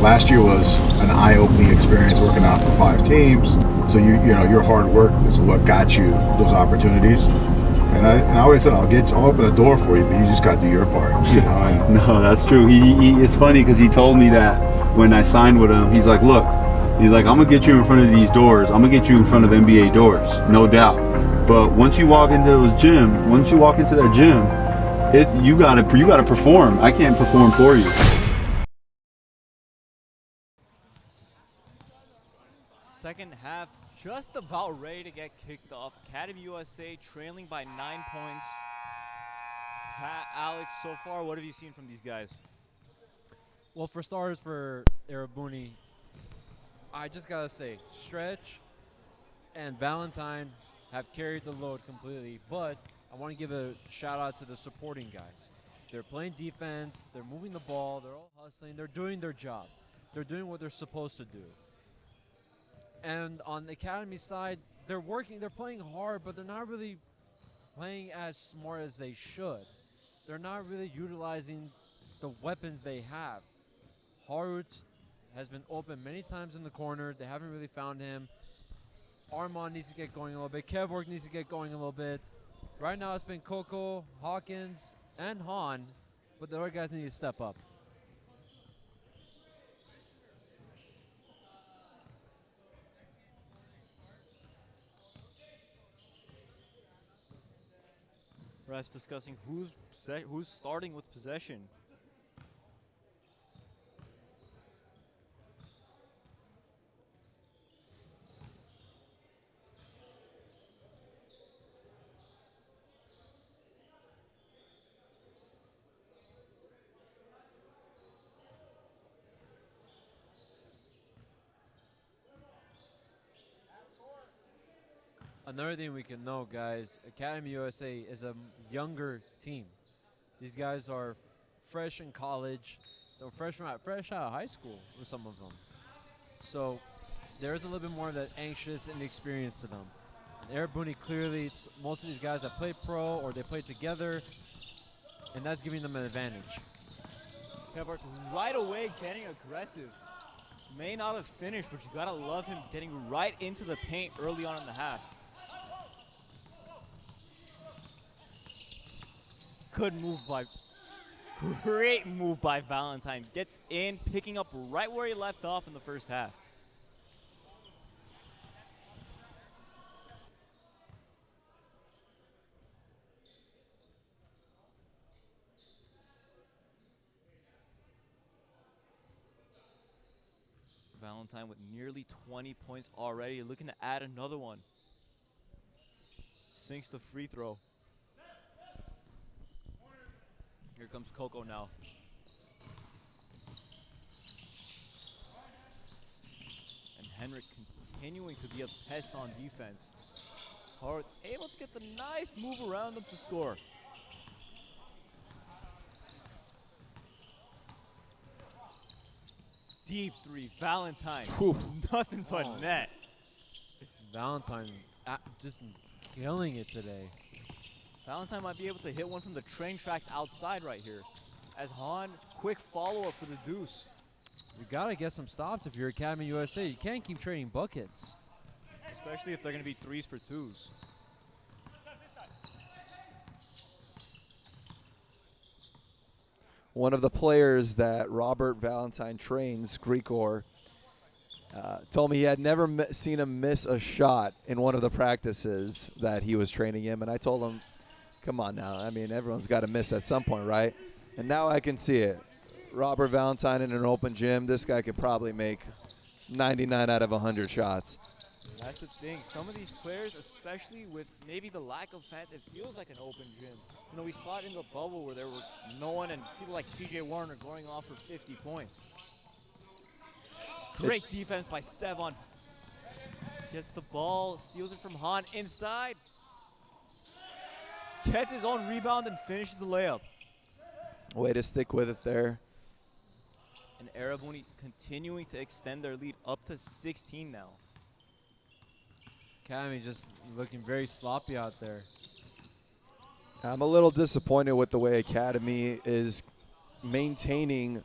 Last year was an eye-opening experience working out for 5 teams. So you know your hard work is what got you those opportunities. And I always said I'll open the door for you, but you just got to do your part. You know. And no, that's true. It's funny because he told me that when I signed with him. He's like, look, I'm gonna get you in front of these doors. I'm gonna get you in front of NBA doors, no doubt. But once you walk into that gym, you gotta perform. I can't perform for you. Second half just about ready to get kicked off. Academy USA trailing by 9 points. Pat, Alex, so far, what have you seen from these guys? Well, for starters, for Erebuni, I just gotta say, Stretch and Valentine have carried the load completely, but I want to give a shout out to the supporting guys. They're playing defense, they're moving the ball, they're all hustling, they're doing their job. They're doing what they're supposed to do. And on the Academy side, they're playing hard, but they're not really playing as smart as they should. They're not really utilizing the weapons they have. Harut has been open many times in the corner. They haven't really found him. Armand needs to get going a little bit. Kevork needs to get going a little bit. Right now it's been Coco, Hawkins, and Han, but the other guys need to step up. Refs discussing who's starting with possession. Another thing we can know, guys, Academy USA is a younger team. These guys are fresh in college. They're fresh out of high school with some of them. So there's a little bit more of that anxious and experience to them. And Erebuni, clearly, most of these guys that play pro or they play together, and that's giving them an advantage. Kevork right away getting aggressive. May not have finished, but you gotta love him getting right into the paint early on in the half. Great move by Valentine. Gets in, picking up right where he left off in the first half. Valentine with nearly 20 points already, looking to add another one. Sinks the free throw. Here comes Coco now. And Henrik continuing to be a pest on defense. Hart's able to get the nice move around him to score. Deep three, Valentine. Whew. Nothing but net. Valentine just killing it today. Valentine might be able to hit one from the train tracks outside right here. As Han, quick follow-up for the deuce. You gotta get some stops if you're Academy USA. You can't keep trading buckets. Especially if they're gonna be 3s for 2s. One of the players that Robert Valentine trains, Grigor, told me he had never seen him miss a shot in one of the practices that he was training him. And I told him, come on now. I mean, everyone's got to miss at some point, right? And now I can see it. Robert Valentine in an open gym, this guy could probably make 99 out of 100 shots. That's the thing. Some of these players, especially with maybe the lack of fans, it feels like an open gym. You know, we saw it in the bubble where there were no one and people like TJ Warner going off for 50 points. Great defense by Sevon. Gets the ball, steals it from Han inside. Gets his own rebound and finishes the layup. Way to stick with it there. And Erebuni continuing to extend their lead up to 16 now. Academy just looking very sloppy out there. I'm a little disappointed with the way Academy is maintaining,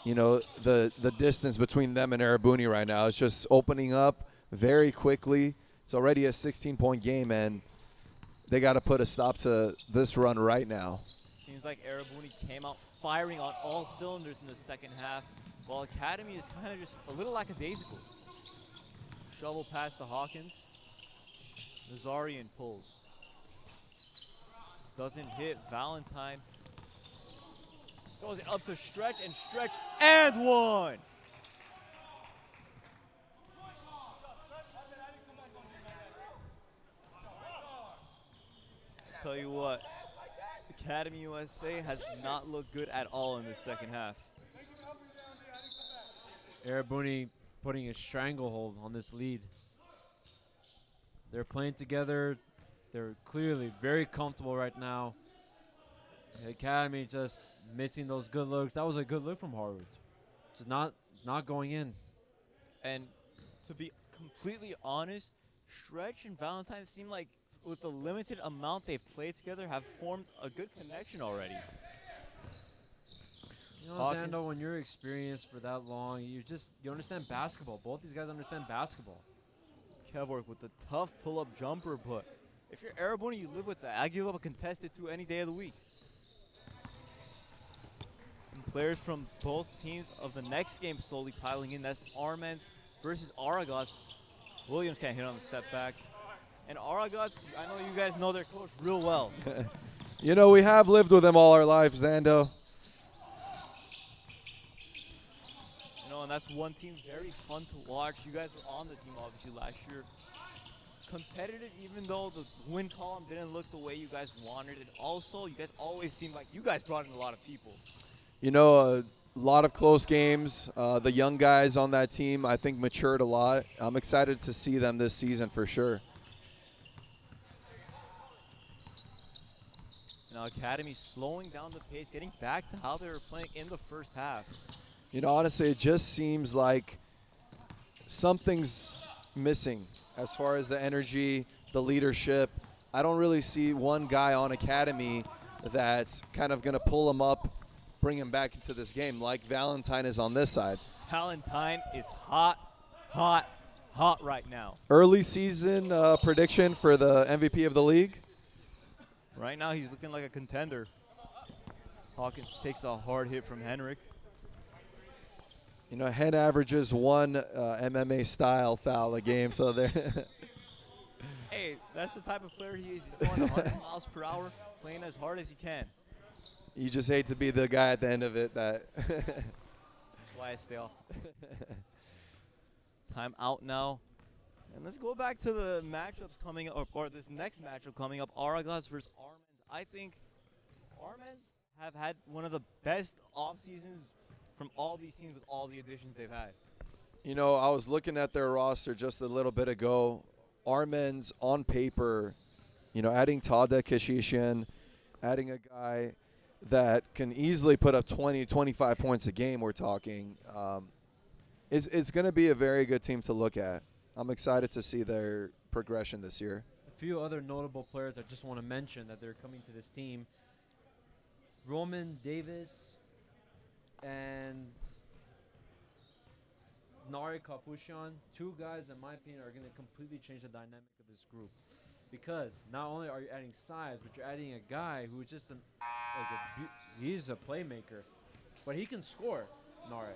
you know, the distance between them and Erebuni right now. It's just opening up very quickly. It's already a 16-point game, and they got to put a stop to this run right now. Seems like Erebuni came out firing on all cylinders in the second half, while Academy is kind of just a little lackadaisical. Shovel pass to Hawkins. Nazarian pulls. Doesn't hit. Valentine throws it up to Stretch, and one! Tell you what, Academy USA has not looked good at all in the second half. Erebuni putting a stranglehold on this lead. They're playing together. They're clearly very comfortable right now. The Academy just missing those good looks. That was a good look from Harwood. Just not going in. And to be completely honest, Stretch and Valentine seem like with the limited amount they've played together have formed a good connection already. You know, Zando, when you're experienced for that long, you understand basketball. Both these guys understand basketball. Kevwork with the tough pull-up jumper, but if you're Erebuni, you live with that. I give up a contested two any day of the week. And players from both teams of the next game slowly piling in. That's Armens versus Aragos. Williams can't hit on the step back. And Aragos, I know you guys know their coach real well. You know, we have lived with them all our lives, Zando. You know, and that's one team very fun to watch. You guys were on the team obviously last year. Competitive, even though the win column didn't look the way you guys wanted it. Also, you guys always seemed like you guys brought in a lot of people. You know, a lot of close games. The young guys on that team, I think, matured a lot. I'm excited to see them this season for sure. Now, Academy slowing down the pace, getting back to how they were playing in the first half. You know, honestly, it just seems like something's missing as far as the energy, the leadership. I don't really see one guy on Academy that's kind of going to pull him up, bring him back into this game like Valentine is on this side. Valentine is hot right now. Early season prediction for the MVP of the league? Right now, he's looking like a contender. Hawkins takes a hard hit from Henrik. You know, Hen averages one MMA style foul a game, so there. Hey, that's the type of player he is. He's going 100 miles per hour, playing as hard as he can. You just hate to be the guy at the end of it that. That's why I stay off. Time out now. And let's go back to the matchups coming up, or this next matchup coming up, Aragos versus Armens. I think Armens have had one of the best off seasons from all these teams with all the additions they've had. You know, I was looking at their roster just a little bit ago. Armens on paper, you know, adding Tadek Kishishian, adding a guy that can easily put up 20, 25 points a game, we're talking. It's going to be a very good team to look at. I'm excited to see their progression this year. A few other notable players I just want to mention that they're coming to this team. Roman Davis and Nari Kapushan, two guys, in my opinion, are going to completely change the dynamic of this group. Because not only are you adding size, but you're adding a guy who is just he's a playmaker. But he can score, Nari.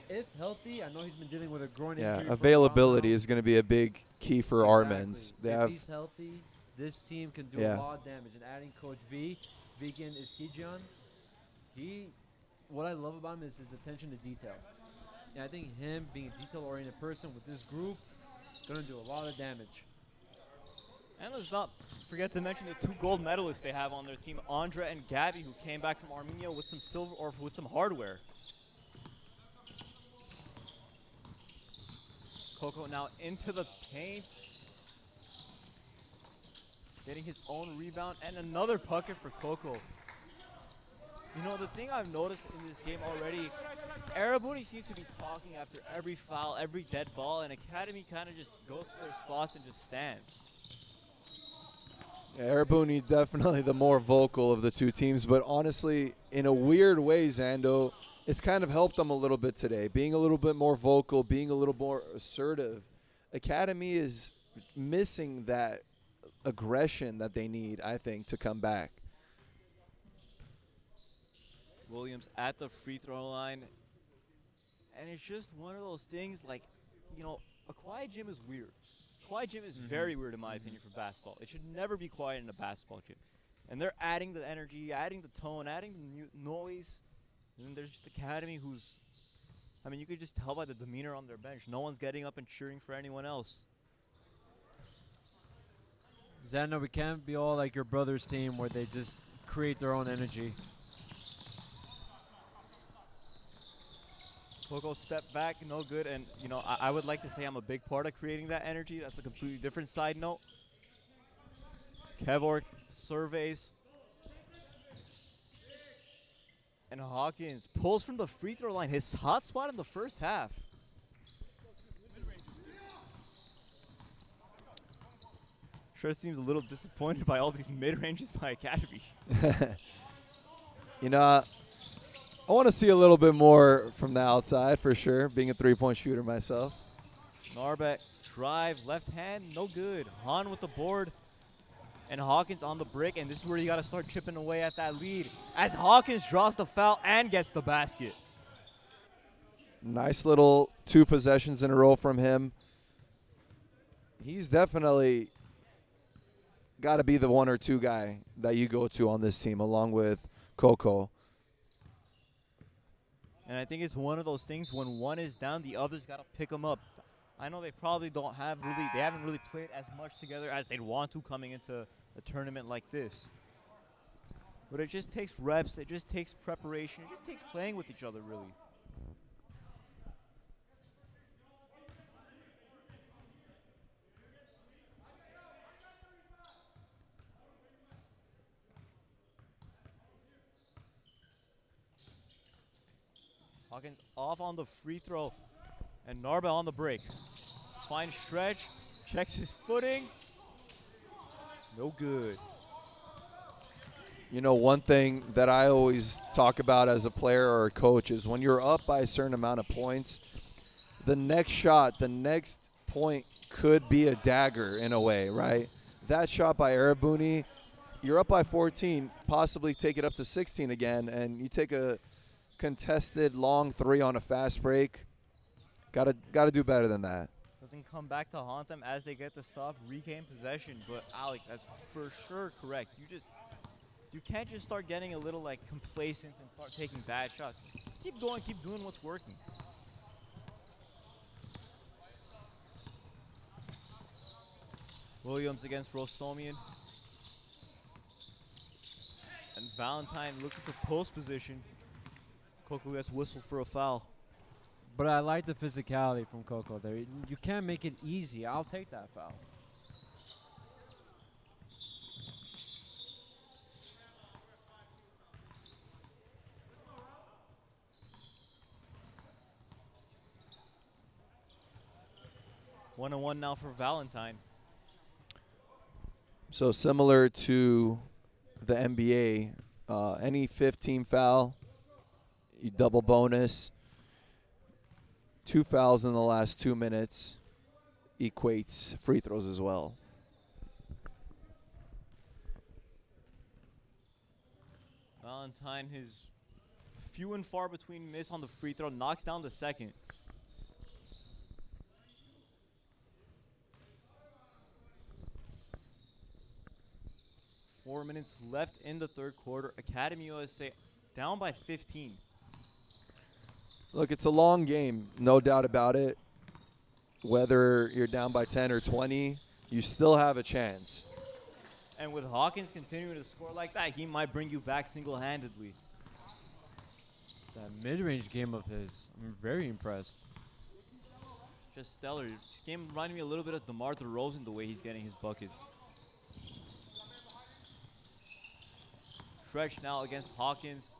If healthy, I know he's been dealing with a groin injury. Yeah, availability is going to be a big key for Armens. If he's healthy, this team can do a lot of damage. And adding Coach V, Vegan Iskijian, What I love about him is his attention to detail. And I think him being a detail-oriented person with this group gonna do a lot of damage. And let's not forget to mention the 2 gold medalists they have on their team, Andra and Gabby, who came back from Armenia with some silver or with some hardware. Coco now into the paint, getting his own rebound and another bucket for Coco. You know, the thing I've noticed in this game already, Erebuni seems to be talking after every foul, every dead ball, and Academy kind of just goes to their spots and just stands. Yeah, Erebuni definitely the more vocal of the 2 teams, but honestly, in a weird way, Zando, it's kind of helped them a little bit today. Being a little bit more vocal, being a little more assertive. Academy is missing that aggression that they need, I think, to come back. Williams at the free throw line. And it's just one of those things, like, you know, a quiet gym is weird. Quiet gym is very weird in my opinion for basketball. It should never be quiet in a basketball gym. And they're adding the energy, adding the tone, adding the noise. And then there's just Academy who's, I mean, you could just tell by the demeanor on their bench. No one's getting up and cheering for anyone else. Xander, we can't be all like your brother's team where they just create their own energy. Coco step back, no good. And, you know, I would like to say I'm a big part of creating that energy. That's a completely different side note. Kevork surveys. And Hawkins pulls from the free throw line. His hot spot in the first half. Sure seems a little disappointed by all these mid-ranges by Academy. You know, I want to see a little bit more from the outside for sure, being a 3-point shooter myself. Narbeck drive, left hand, no good. Hahn with the board. And Hawkins on the brick, and this is where you got to start chipping away at that lead as Hawkins draws the foul and gets the basket. Nice little 2 possessions in a row from him. He's definitely got to be the 1 or 2 guy that you go to on this team, along with Coco. And I think it's one of those things when one is down, the other's got to pick them up. I know they probably they haven't really played as much together as they'd want to coming into a tournament like this. But it just takes reps, it just takes preparation, it just takes playing with each other, really. Hawkins off on the free throw, and Narba on the break. Fine stretch, checks his footing. No good. You know, one thing that I always talk about as a player or a coach is when you're up by a certain amount of points, the next shot, the next point could be a dagger in a way, right? That shot by Erebuni, you're up by 14, possibly take it up to 16 again, and you take a contested long 3 on a fast break. Gotta do better than that. Doesn't come back to haunt them as they get the stop, regain possession. But Alec, that's for sure correct. You can't just start getting a little like complacent and start taking bad shots. Keep going, keep doing what's working. Williams against Rostomian. And Valentine looking for post position. Coco gets whistled for a foul. But I like the physicality from Coco there. You can't make it easy. I'll take that foul. One-on-one now for Valentine. So similar to the NBA, any 15 foul, you double bonus. 2 fouls in the last 2 minutes equates free throws as well. Valentine, his few and far between miss on the free throw, knocks down the second. Four minutes left in the third quarter. Academy USA down by 15. Look, it's a long game, no doubt about it. Whether you're down by 10 or 20, you still have a chance. And with Hawkins continuing to score like that, he might bring you back single-handedly. That mid-range game of his, I'm very impressed. Just stellar. This game reminded me a little bit of DeMar DeRozan, the way he's getting his buckets. Stretch now against Hawkins.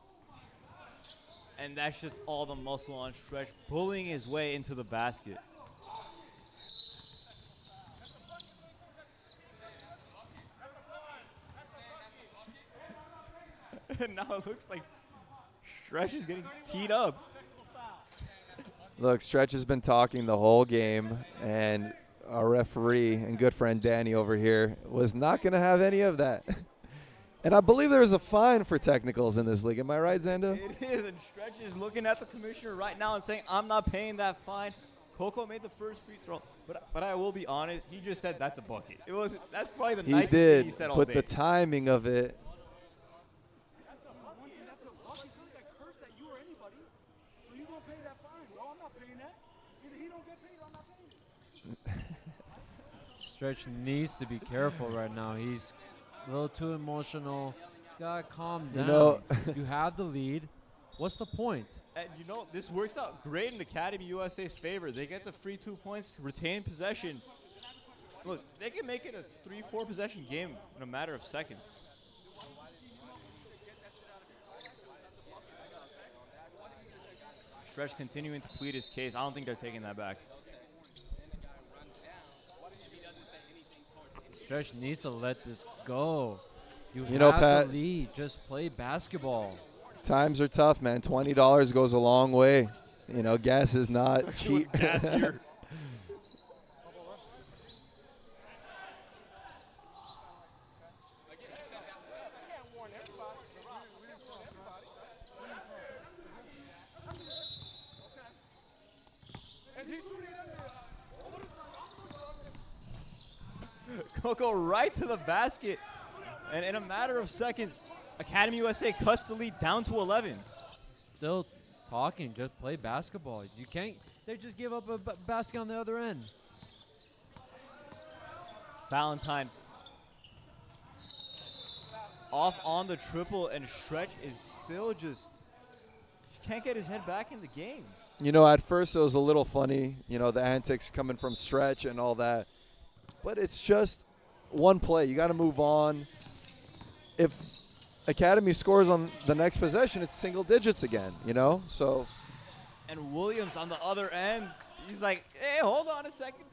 And that's just all the muscle on Stretch, bullying his way into the basket. And now it looks like Stretch is getting teed up. Look, Stretch has been talking the whole game, and our referee and good friend Danny over here was not going to have any of that. And I believe there's a fine for technicals in this league. Am I right, Zando? It is, and Stretch is looking at the commissioner right now and saying, I'm not paying that fine. Coco made the first free throw, but I will be honest, he just said that's a bucket. That's probably the He nicest thing he did, said all but day. the timing of it. Stretch needs to be careful right now. He's a little too emotional. He's got to calm down. You know, you have the lead. What's the point? And you know, this works out great in Academy USA's favor. They get the free 2 points, retain possession. Look, they can make it a 3-4 possession game in a matter of seconds. Stretch continuing to plead his case. I don't think they're taking that back. Stretch needs to let this go. You know, have Pat, the lead. Just play basketball. Times are tough, man. $20 goes a long way. You know, gas is not cheap. Gas here. Coco right to the basket. And in a matter of seconds, Academy USA cuts the lead down to 11. Still talking. Just play basketball. You can't. They just give up a basket on the other end. Valentine off on the triple, and Stretch is still just can't get his head back in the game. You know, at first it was a little funny, you know, the antics coming from Stretch and all that. But it's just one play. You got to move on. If Academy scores on the next possession, it's single digits again, you know? So. And Williams on the other end, he's like, hey, hold on a second.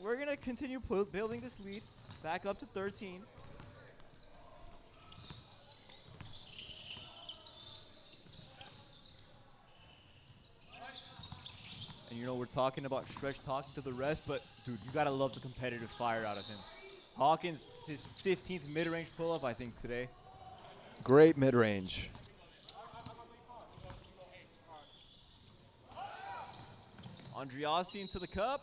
We're going to continue building this lead back up to 13. And, you know, we're talking about Stretch talking to the rest, but, dude, you got to love the competitive fire out of him. Hawkins, his 15th mid-range pull-up, I think, today. Great mid-range. Andriasi into the cup.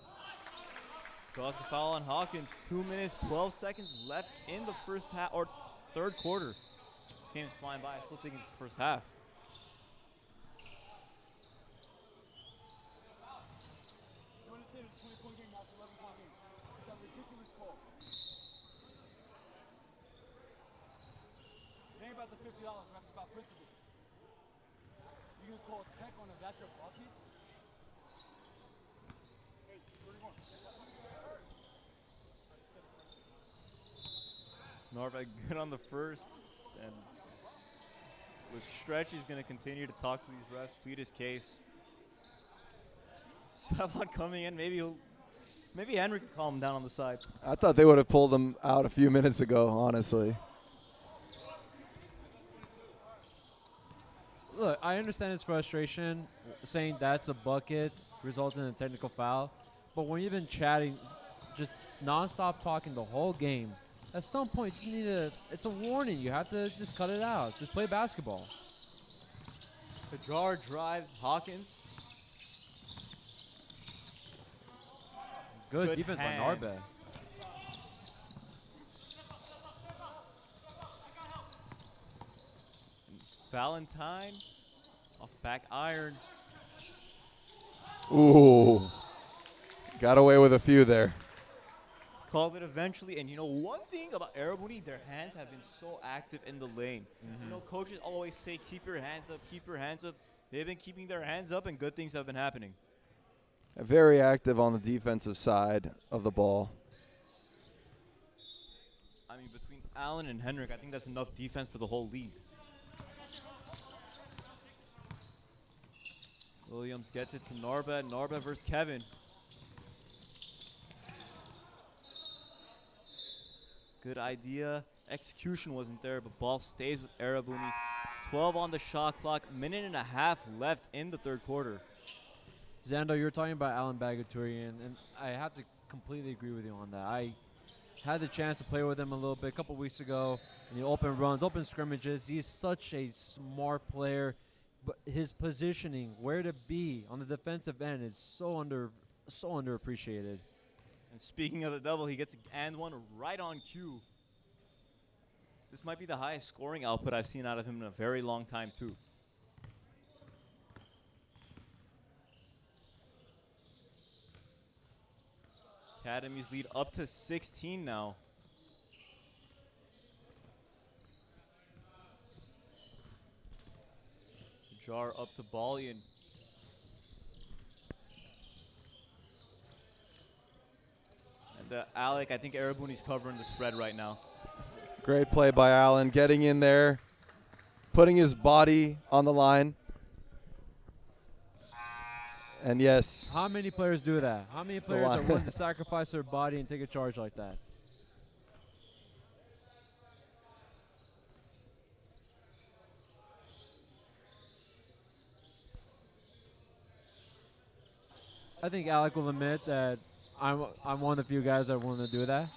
Draws the foul on Hawkins. 2 minutes, 12 seconds left in the first half, or third quarter. This game's flying by. I still think it's the first half. Norveg good on the first, and with Stretch, he's going to continue to talk to these refs, plead his case. Savon coming in, maybe Henry can calm him down on the side. I thought they would have pulled him out a few minutes ago, honestly. Look, I understand his frustration, saying that's a bucket, resulting in a technical foul. But when you've been chatting, just nonstop talking the whole game, at some point you need it's a warning. You have to just cut it out. Just play basketball. Hajar drives Hawkins. Good defense by hands. Narbe. Valentine off back iron. Ooh. Got away with a few there. Called it eventually. And you know, one thing about Erebuni, their hands have been so active in the lane. You know, coaches always say, keep your hands up, keep your hands up. They've been keeping their hands up, and good things have been happening. Very active on the defensive side of the ball. I mean, between Allen and Henrik, I think that's enough defense for the whole league. Williams gets it to Narba. Narba versus Kevin. Good idea. Execution wasn't there, but ball stays with Erebuni. 12 on the shot clock. Minute and a half left in the third quarter. Xando, you were talking about Alan Bagaturian, and I have to completely agree with you on that. I had the chance to play with him a little bit a couple weeks ago in the open runs, open scrimmages. He's such a smart player, but his positioning, where to be on the defensive end, is so underappreciated. And speaking of the double, he gets an and one right on cue. This might be the highest scoring output I've seen out of him in a very long time, too. Academy's lead up to 16 now. Jar up to Balian. And Alec, I think Erebuni's covering the spread right now. Great play by Allen, getting in there, putting his body on the line. And yes. How many players do that? How many players are willing to sacrifice their body and take a charge like that? I think Alec will admit that I'm one of the few guys that are willing to do that.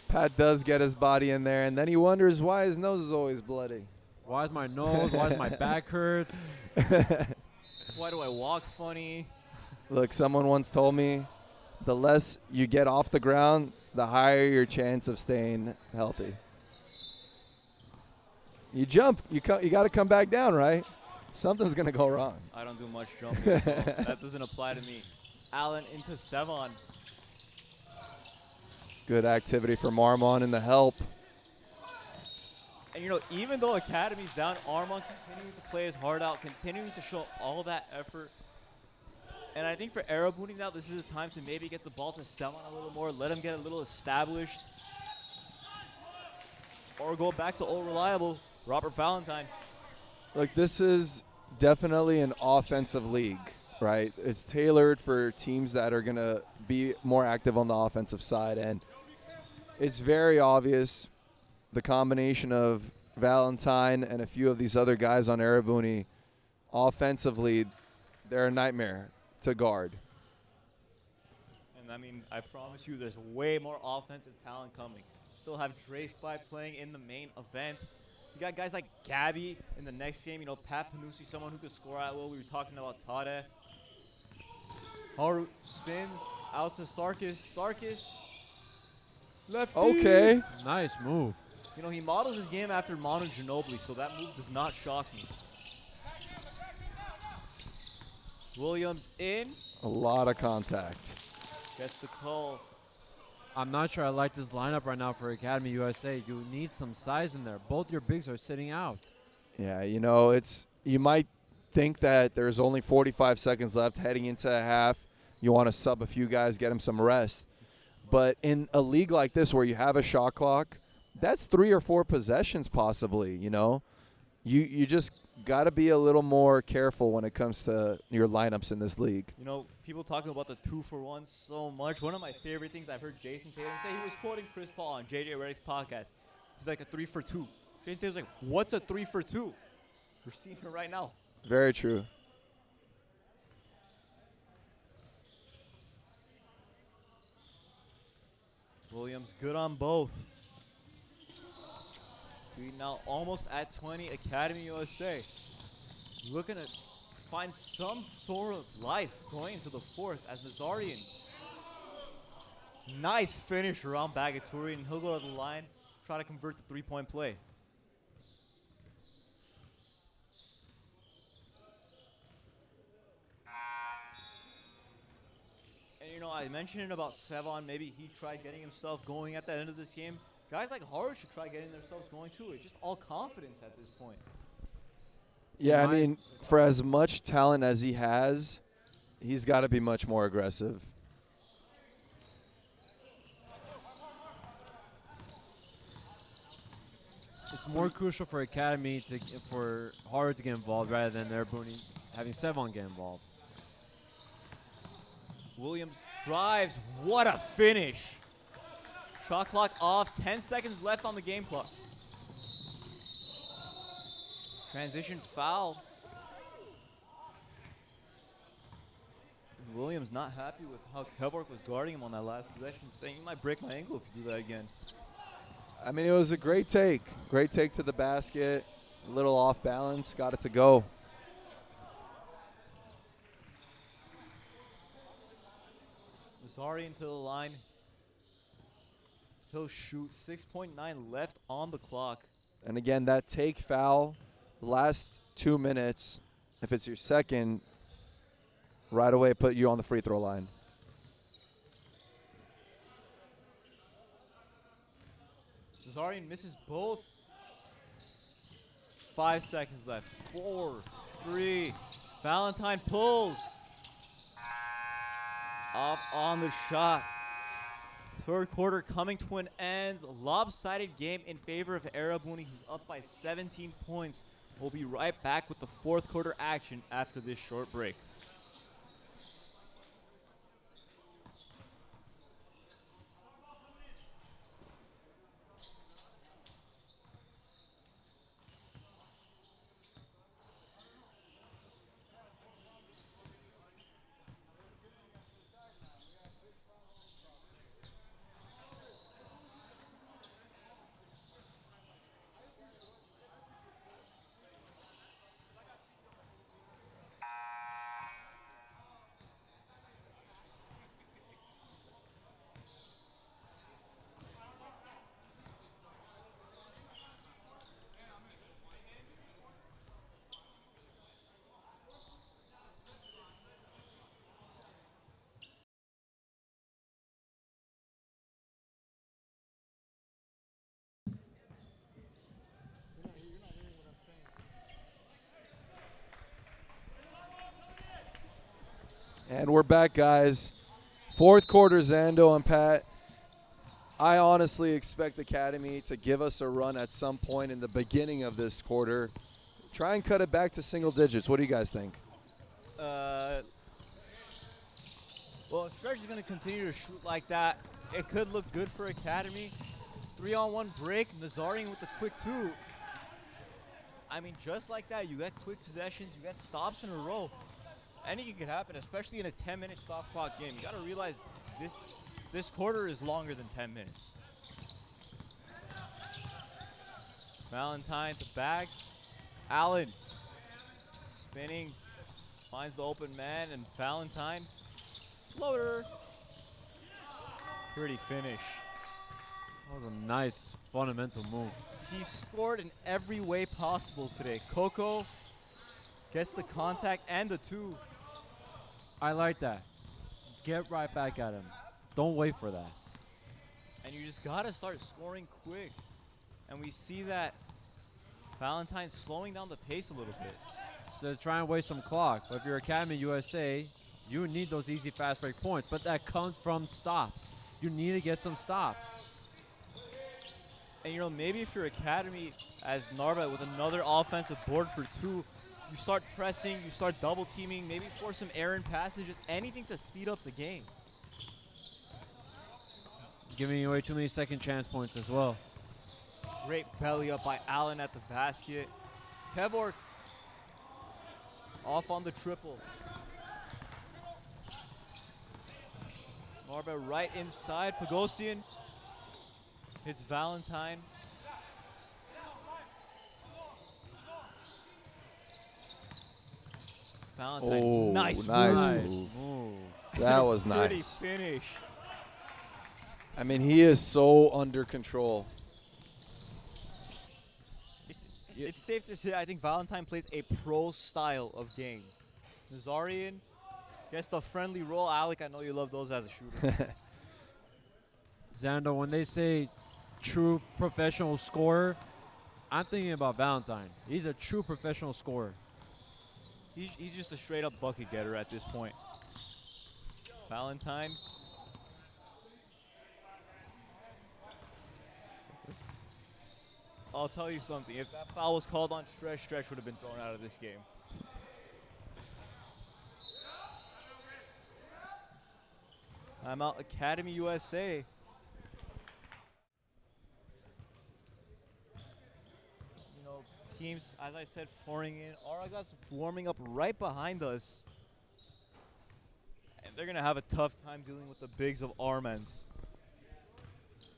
Pat does get his body in there, and then he wonders why his nose is always bloody. Why is my nose? Why is my back hurt? Why do I walk funny? Look, someone once told me, the less you get off the ground, the higher your chance of staying healthy. You jump, you got to come back down, right? Something's going to go wrong. I don't do much jumping, so that doesn't apply to me. Allen into Sevon. Good activity for Marmon in the help. And, you know, even though Academy's down, Armand continuing to play his heart out, continuing to show all that effort. And I think for Erebuni now, this is a time to maybe get the ball to Sevon a little more, let him get a little established. Or go back to old reliable, Robert Valentine. Look, this is definitely an offensive league, right? It's tailored for teams that are going to be more active on the offensive side. And it's very obvious the combination of Valentine and a few of these other guys on Erebuni, offensively, they're a nightmare to guard. And I mean, I promise you there's way more offensive talent coming. Still have Dre Spy playing in the main event. You got guys like Gabby in the next game. You know, Pat Panucci, someone who could score at will. We were talking about Tade. Haru spins out to Sarkis. Sarkis. Lefty. Okay. Nice move. You know, he models his game after Manu Ginobili, so that move does not shock me. Williams in. A lot of contact. Gets the call. I'm not sure I like this lineup right now for Academy USA. You need some size in there. Both your bigs are sitting out. Yeah, you know, you might think that there's only 45 seconds left heading into a half. You want to sub a few guys, get them some rest. But in a league like this where you have a shot clock, that's 3 or 4 possessions possibly, you know. You just got to be a little more careful when it comes to your lineups in this league. You know, people talking about the 2-for-1 so much. One of my favorite things I've heard Jason Tatum say, he was quoting Chris Paul on JJ Redick's podcast. He's like, a 3-for-2. Jason Tatum's like, what's a 3-for-2? We're seeing it right now. Very true. Williams good on both. We now almost at 20. Academy USA looking to find some sort of life going into the fourth as Nazarian. Nice finish around Bagaturian. He'll go to the line, try to convert the 3-point play. You know, I mentioned about Sevon. Maybe he tried getting himself going at the end of this game. Guys like Haru should try getting themselves going too. It's just all confidence at this point. Yeah, I mean, for as much talent as he has, he's got to be much more aggressive. It's more crucial for Academy for Haru to get involved rather than Erebuni having Sevon get involved. Williams drives. What a finish. Shot clock off. 10 seconds left on the game clock. Transition foul. Williams not happy with how Kevork was guarding him on that last possession, saying you might break my ankle if you do that again. I mean, it was a great take. Great take to the basket. A little off balance. Got it to go. Nazarian to the line. He'll shoot. 6.9 left on the clock. And again, that take foul, last 2 minutes, if it's your second, right away put you on the free throw line. Nazarian misses both. 5 seconds left. 4, 3. Valentine pulls. Up on the shot. Third quarter coming to an end. Lopsided game in favor of Erebuni, who's up by 17 points. We'll be right back with the fourth quarter action after this short break. And we're back, guys. Fourth quarter, Zando and Pat. I honestly expect Academy to give us a run at some point in the beginning of this quarter. Try and cut it back to single digits. What do you guys think? Well, if Stretch is going to continue to shoot like that, it could look good for Academy. 3-on-1 break, Nazarian with the quick 2. I mean, just like that, you get quick possessions, you get stops in a row. Anything could happen, especially in a 10-minute stop clock game. You got to realize this quarter is longer than 10 minutes. Valentine to Bags. Allen spinning, finds the open man, and Valentine floater. Pretty finish. That was a nice fundamental move. He scored in every way possible today. Coco gets the contact and the 2. I like that. Get right back at him. Don't wait for that. And you just got to start scoring quick. And we see that Valentine's slowing down the pace a little bit. They're trying to waste some clock. But if you're Academy USA, you need those easy fast break points. But that comes from stops. You need to get some stops. And, you know, maybe if you're Academy as Narva with another offensive board for 2, you start pressing, you start double teaming, maybe force some errant passes, just anything to speed up the game. Giving away too many second chance points as well. Great belly up by Allen at the basket. Kevork off on the triple. Narva right inside. Pagosian hits Valentine. Valentine, Oh, nice move. That was Pretty nice. finish. I mean, he is so under control. It's safe to say I think Valentine plays a pro style of game. Nazarian Gets the friendly roll. Alec, I know you love those as a shooter. Xando, when they say true professional scorer, I'm thinking about Valentine. He's a true professional scorer. He's just a straight up bucket getter at this point. Valentine. I'll tell you something. If that foul was called on Stretch, Stretch would have been thrown out of this game. Timeout Academy USA. You know, teams, as I said, pouring in. Aragas warming up right behind us. And they're going to have a tough time dealing with the bigs of Armens.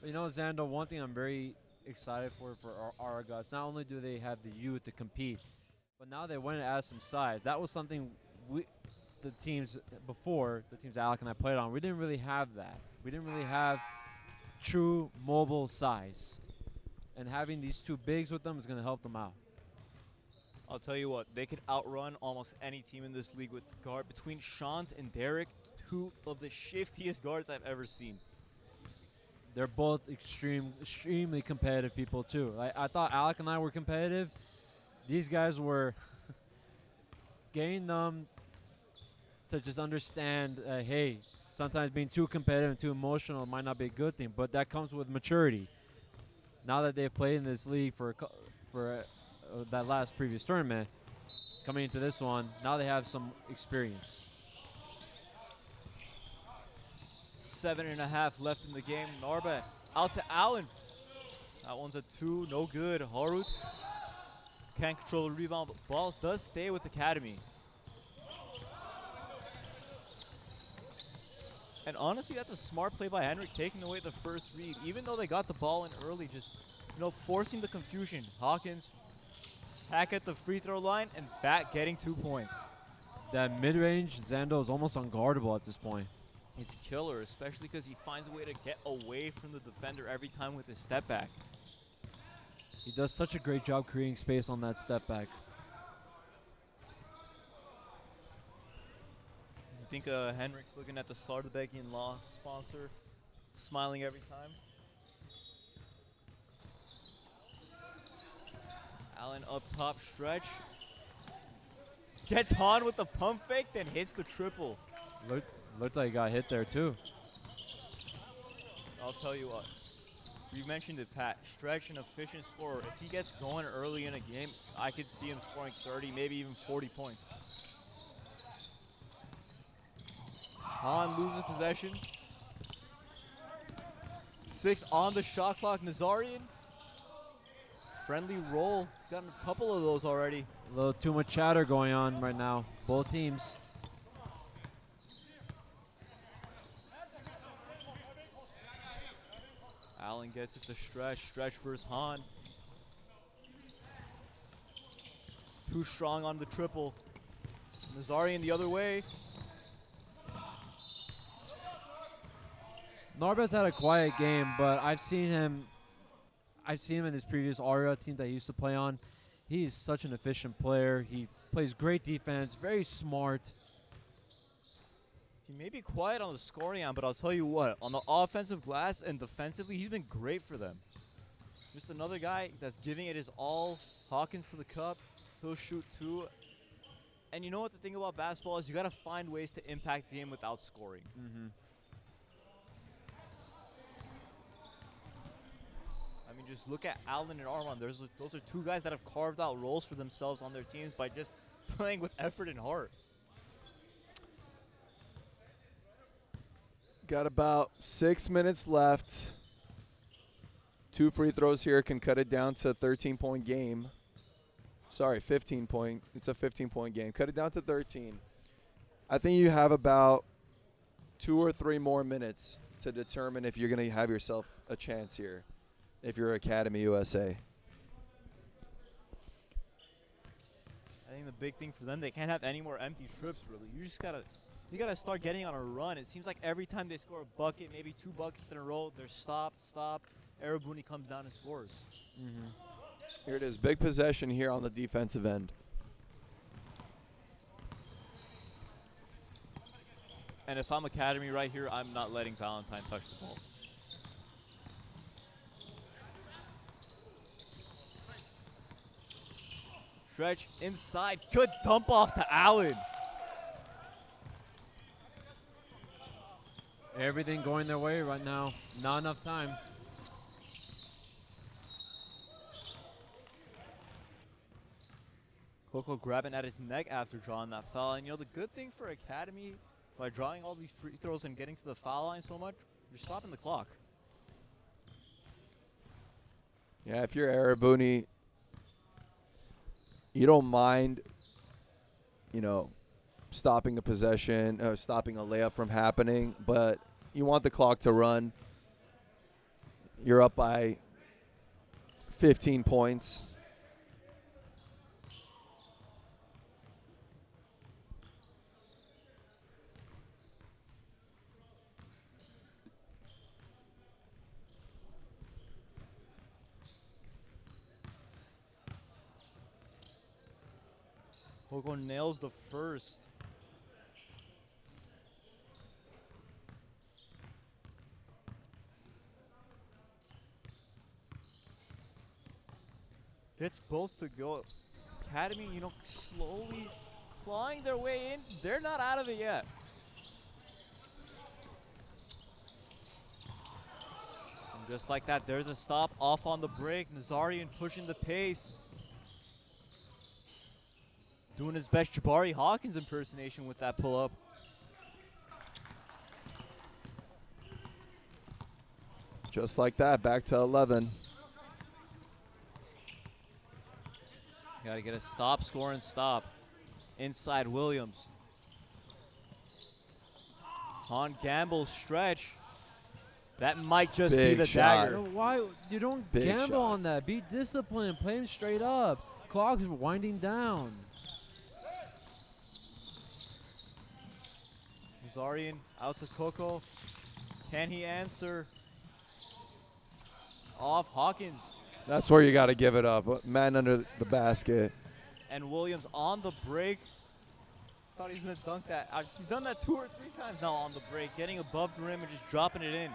You know, Xando, one thing I'm very excited for Aragas, not only do they have the youth to compete, but now they went and added some size. That was something the teams before, the teams Alec and I played on, we didn't really have that. We didn't really have true mobile size. And having these two bigs with them is going to help them out. I'll tell you what, they could outrun almost any team in this league with guard. Between Shant and Derek, two of the shiftiest guards I've ever seen. They're both extremely competitive people too. I thought Alec and I were competitive. These guys were getting them to just understand, hey, sometimes being too competitive and too emotional might not be a good thing, but that comes with maturity. Now that they've played in this league for that last previous tournament, coming into this one, now they have some experience. 7.5 left in the game. Narba out to Allen. That one's a 2, no good. Harut can't control the rebound, but balls does stay with Academy. And honestly, that's a smart play by Henrik, taking away the first read. Even though they got the ball in early, just forcing the confusion. Hawkins hack at the free throw line and back getting 2 points. That mid-range, Xando is almost unguardable at this point. It's killer, especially because he finds a way to get away from the defender every time with his step back. He does such a great job creating space on that step back. You think Henrik's looking at the Stardebekian Law sponsor, smiling every time? Allen up top stretch. Gets on with the pump fake, then hits the triple. Looked like he got hit there too. I'll tell you what. You mentioned it, Pat. Stretch, an efficient scorer. If he gets going early in a game, I could see him scoring 30, maybe even 40 points. Han loses possession. 6 on the shot clock. Nazarian. Friendly roll. He's gotten a couple of those already. A little too much chatter going on right now. Both teams. Allen gets it to Stretch. Stretch versus Han. Too strong on the triple. Nazarian the other way. Narba's had a quiet game, but I've seen him in his previous Aria team that he used to play on. He's such an efficient player. He plays great defense, very smart. He may be quiet on the scoring end, but I'll tell you what, on the offensive glass and defensively, he's been great for them. Just another guy that's giving it his all. Hawkins to the cup. He'll shoot 2. And you know what the thing about basketball is? You got to find ways to impact the game without scoring. Mm-hmm. I mean, just look at Allen and Armand. Those are 2 guys that have carved out roles for themselves on their teams by just playing with effort and heart. Got about 6 minutes left. 2 free throws here can cut it down to a 13-point game. Sorry, 15-point. It's a 15-point game. Cut it down to 13. I think you have about 2 or 3 more minutes to determine if you're going to have yourself a chance here, if you're Academy USA. I think the big thing for them, they can't have any more empty trips, really. You gotta start getting on a run. It seems like every time they score a bucket, maybe 2 buckets in a row, they're stopped. Erebuni comes down and scores. Mm-hmm. Here it is, big possession here on the defensive end. And if I'm Academy right here, I'm not letting Valentine touch the ball. Stretch inside. Good dump off to Allen. Everything going their way right now. Not enough time. Coco grabbing at his neck after drawing that foul. And, you know, the good thing for Academy, by drawing all these free throws and getting to the foul line so much, you're stopping the clock. Yeah, if you're Erebuni, you don't mind, you know, stopping a possession or stopping a layup from happening, but you want the clock to run. You're up by 15 points. Coco nails the first. Gets both to go. Academy, you know, slowly clawing their way in. They're not out of it yet. And just like that, there's a stop off on the break. Nazarian pushing the pace. Doing his best Jabari Hawkins impersonation with that pull-up. Just like that, back to 11. Got to get a stop, score, and stop. Inside Williams. On Gamble stretch. That might just be Big the shot. dagger. Why you don't Big gamble shot. on that? Be disciplined. Play him straight up. Clock's winding down. Nazarian out to Coco. Can he answer? Off Hawkins. That's where you got to give it up. Man under the basket. And Williams on the break. Thought he was going to dunk that. He's done that 2 or 3 times now on the break, getting above the rim and just dropping it in.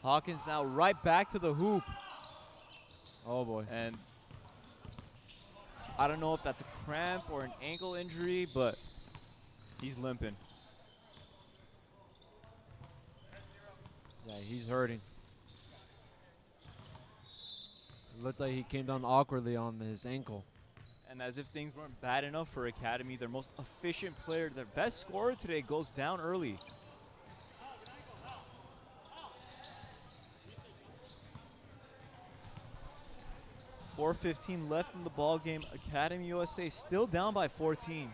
Hawkins now right back to the hoop. Oh boy. And I don't know if that's a cramp or an ankle injury, but he's limping. Yeah, he's hurting. It looked like he came down awkwardly on his ankle. And as if things weren't bad enough for Academy, their most efficient player, their best scorer today, goes down early. .4:15 left in the ball game. Academy USA still down by 14.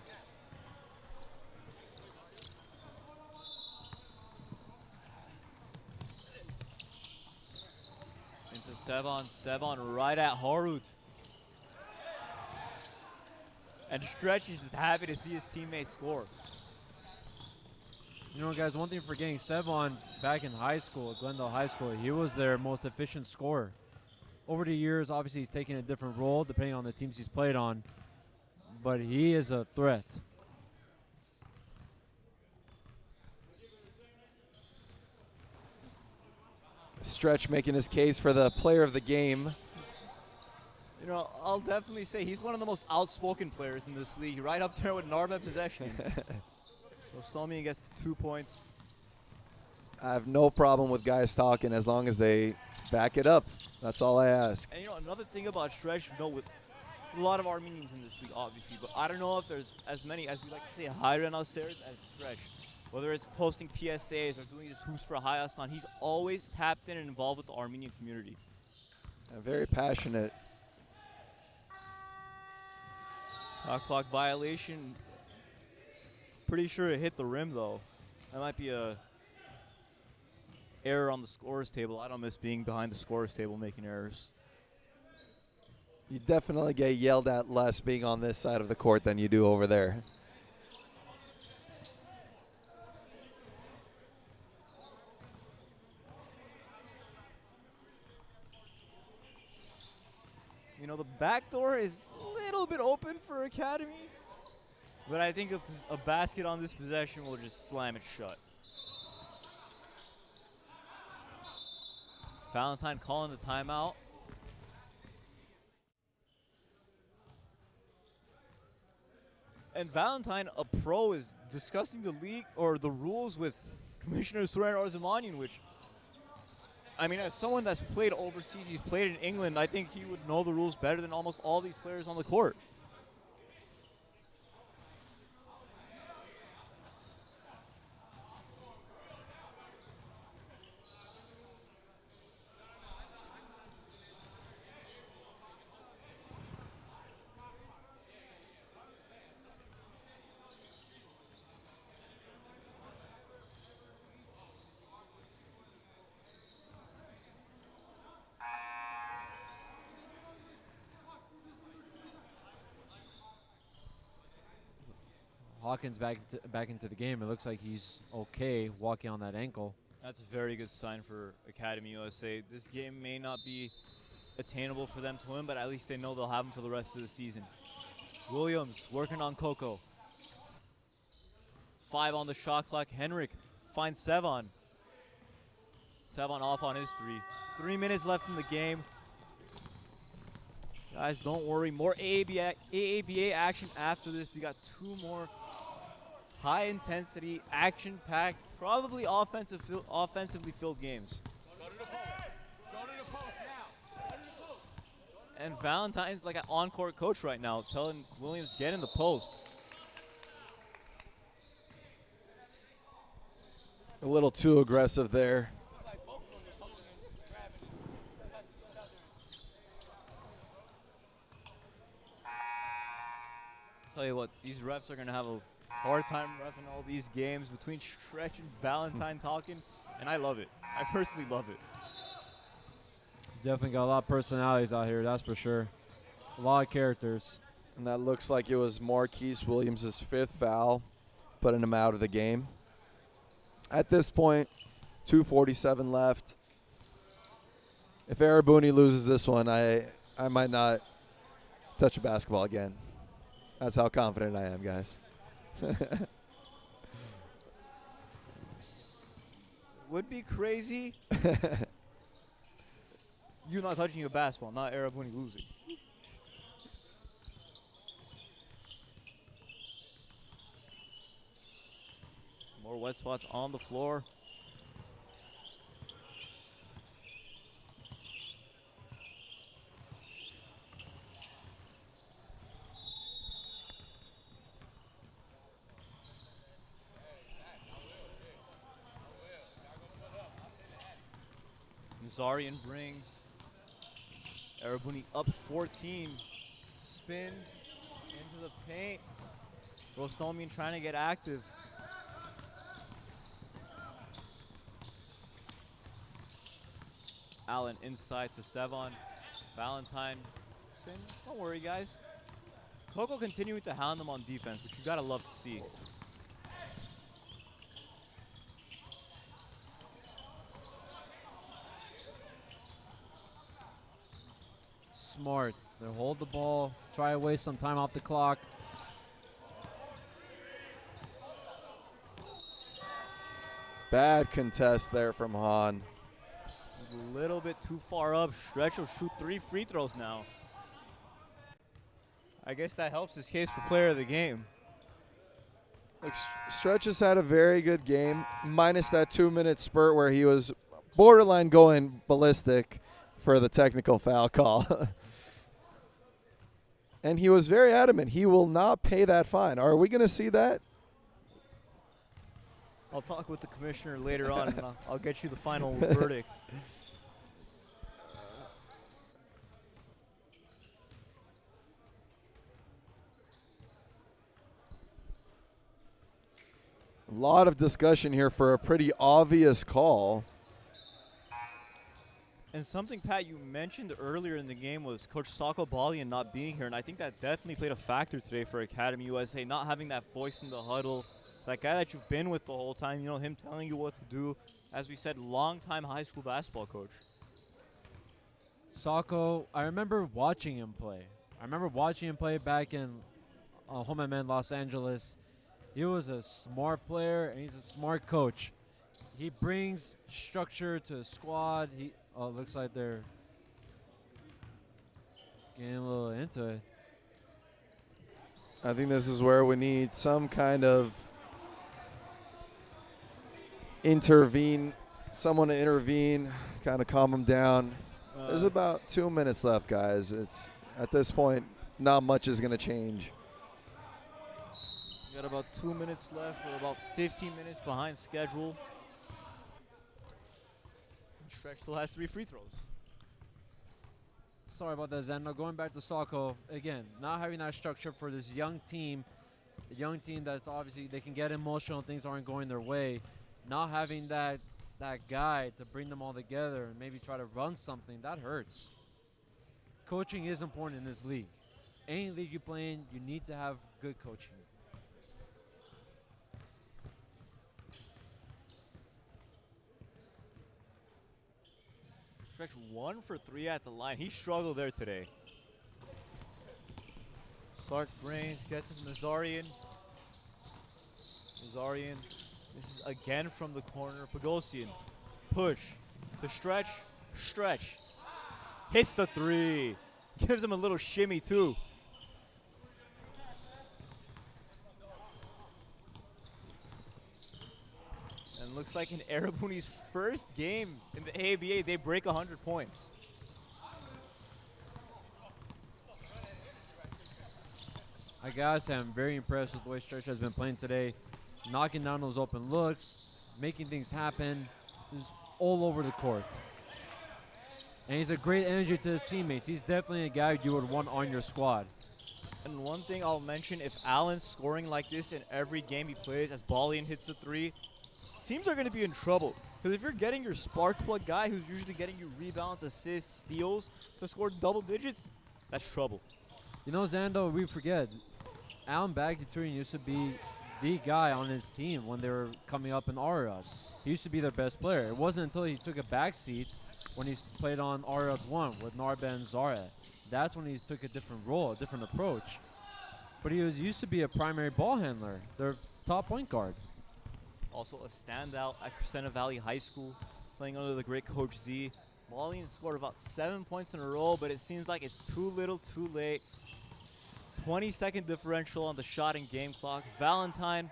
Into Sevon right at Harut. And Stretch is just happy to see his teammates score. You know, guys, one thing for getting Sevon back in high school, at Glendale High School, he was their most efficient scorer. Over the years, obviously, he's taken a different role depending on the teams he's played on, but he is a threat. Stretch making his case for the player of the game. You know, I'll definitely say he's one of the most outspoken players in this league, right up there with Narba possession. So Somian gets to 2 points. I have no problem with guys talking as long as they back it up. That's all I ask. And you know, another thing about Stretch, you know, with a lot of Armenians in this league, obviously, but I don't know if there's as many, as we like to say, Hayran Alseres as Stretch. Whether it's posting PSAs or doing his hoops for Hayastan, he's always tapped in and involved with the Armenian community. Very passionate. Shot clock violation. Pretty sure it hit the rim, though. That might be a error on the scorer's table. I don't miss being behind the scorer's table making errors. You definitely get yelled at less being on this side of the court than you do over there. You know, the back door is a little bit open for Academy. But I think a basket on this possession will just slam it shut. Valentine calling the timeout. And Valentine, a pro, is discussing the league or the rules with Commissioner Suren Orzumanian, which, I mean, as someone that's played overseas, he's played in England, I think he would know the rules better than almost all these players on the court. Hawkins back into the game. It looks like he's okay walking on that ankle. That's a very good sign for Academy USA. This game may not be attainable for them to win, but at least they know they'll have him for the rest of the season. Williams working on Coco. 5 on the shot clock. Henrik finds Sevon. Sevon off on his 3. 3 minutes left in the game. Guys, don't worry. More AABA action after this. We got 2 more high-intensity, action-packed, probably offensively filled games. And Valentine's like an on-court coach right now, telling Williams, get in the post. A little too aggressive there. Tell you what, these refs are going to have a hard time reffing all these games between Stretch and Valentine talking, and I love it. I personally love it. Definitely got a lot of personalities out here, that's for sure. A lot of characters. And that looks like it was Marquise Williams' 5th foul, putting him out of the game. At this point, 2:47 left. If Erebuni loses this one, I might not touch a basketball again. That's how confident I am, guys. Would be crazy. You not touching your basketball, not Erebuni losing. More wet spots on the floor. Nazarian brings Erebuni up 14. Spin into the paint. Rostolmian trying to get active. Allen inside to Sevon. Valentine. Spin. Don't worry, guys. Coco continuing to hound them on defense, which you gotta love to see. Smart. They'll hold the ball, try to waste some time off the clock. Bad contest there from Hahn. A little bit too far up. Stretch will shoot 3 free throws now. I guess that helps his case for player of the game. Like, Stretch has had a very good game, minus that 2-minute spurt where he was borderline going ballistic for the technical foul call. And he was very adamant. He will not pay that fine. Are we going to see that? I'll talk with the commissioner later on, and I'll get you the final verdict. A lot of discussion here for a pretty obvious call. And something, Pat, you mentioned earlier in the game was Coach Sako Balian not being here, and I think that definitely played a factor today for Academy USA, not having that voice in the huddle, that guy that you've been with the whole time, you know, him telling you what to do. As we said, long-time high school basketball coach. Sako, I remember watching him play. I remember watching him play back in Homeman Los Angeles. He was a smart player and he's a smart coach. He brings structure to a squad. Looks like they're getting a little into it. I think this is where we need some kind of someone to intervene, kind of calm them down. There's about 2 minutes left, guys. It's at this point, not much is going to change. We got about 2 minutes left. We're about 15 minutes behind schedule. Stretch still has 3 free throws. Sorry about that, Zeno. Going back to Salco, again, not having that structure for this young team, the young team that's obviously, they can get emotional, things aren't going their way. Not having that guy to bring them all together and maybe try to run something, that hurts. Coaching is important in this league. Any league you play in, you need to have good coaching. Stretch 1 for 3 at the line. He struggled there today. Sark Brains gets it to Nazarian. Nazarian, this is again from the corner. Pagosian, push to Stretch. Stretch hits the 3. Gives him a little shimmy too. And looks like in Erebuni's first game in the AABA, they break 100 points. I gotta say, I'm very impressed with the way Stretch has been playing today. Knocking down those open looks, making things happen. He's all over the court. And he's a great energy to his teammates. He's definitely a guy you would want on your squad. And one thing I'll mention, if Allen's scoring like this in every game he plays as Balian hits the 3, teams are going to be in trouble. Because if you're getting your spark plug guy who's usually getting you rebounds, assists, steals to score double digits, that's trouble. You know, Zando, we forget, Allen Bagdaturin used to be the guy on his team when they were coming up in Ariad. He used to be their best player. It wasn't until he took a backseat when he played on Ariad 1 with Narba and Zara. That's when he took a different role, a different approach. But he used to be a primary ball handler, their top point guard. Also a standout at Crescenta Valley High School, playing under the great Coach Z. Balian scored about 7 points in a row, but it seems like it's too little, too late. 20-second differential on the shot and game clock. Valentine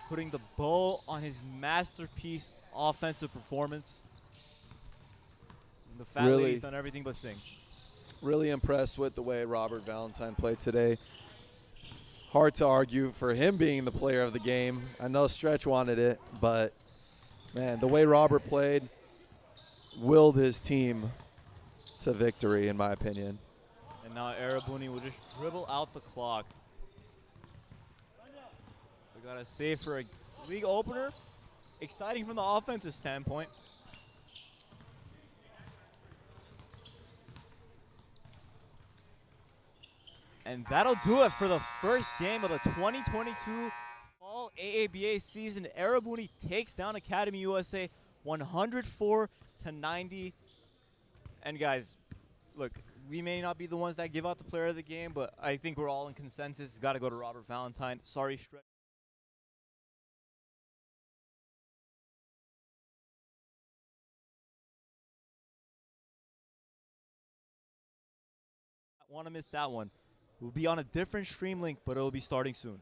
putting the bow on his masterpiece offensive performance. And the fat lady's done everything but sing. Really impressed with the way Robert Valentine played today. Hard to argue for him being the player of the game. I know Stretch wanted it, but man, the way Robert played willed his team to victory, in my opinion. And now Erebuni will just dribble out the clock. We got a save for a league opener. Exciting from the offensive standpoint. And that'll do it for the first game of the 2022 Fall AABA season. Erebuni takes down Academy USA 104-90. And guys, look, we may not be the ones that give out the player of the game, but I think we're all in consensus. It's got to go to Robert Valentine. Sorry, Stretch. Want to miss that one. We'll be on a different stream link, but it'll be starting soon.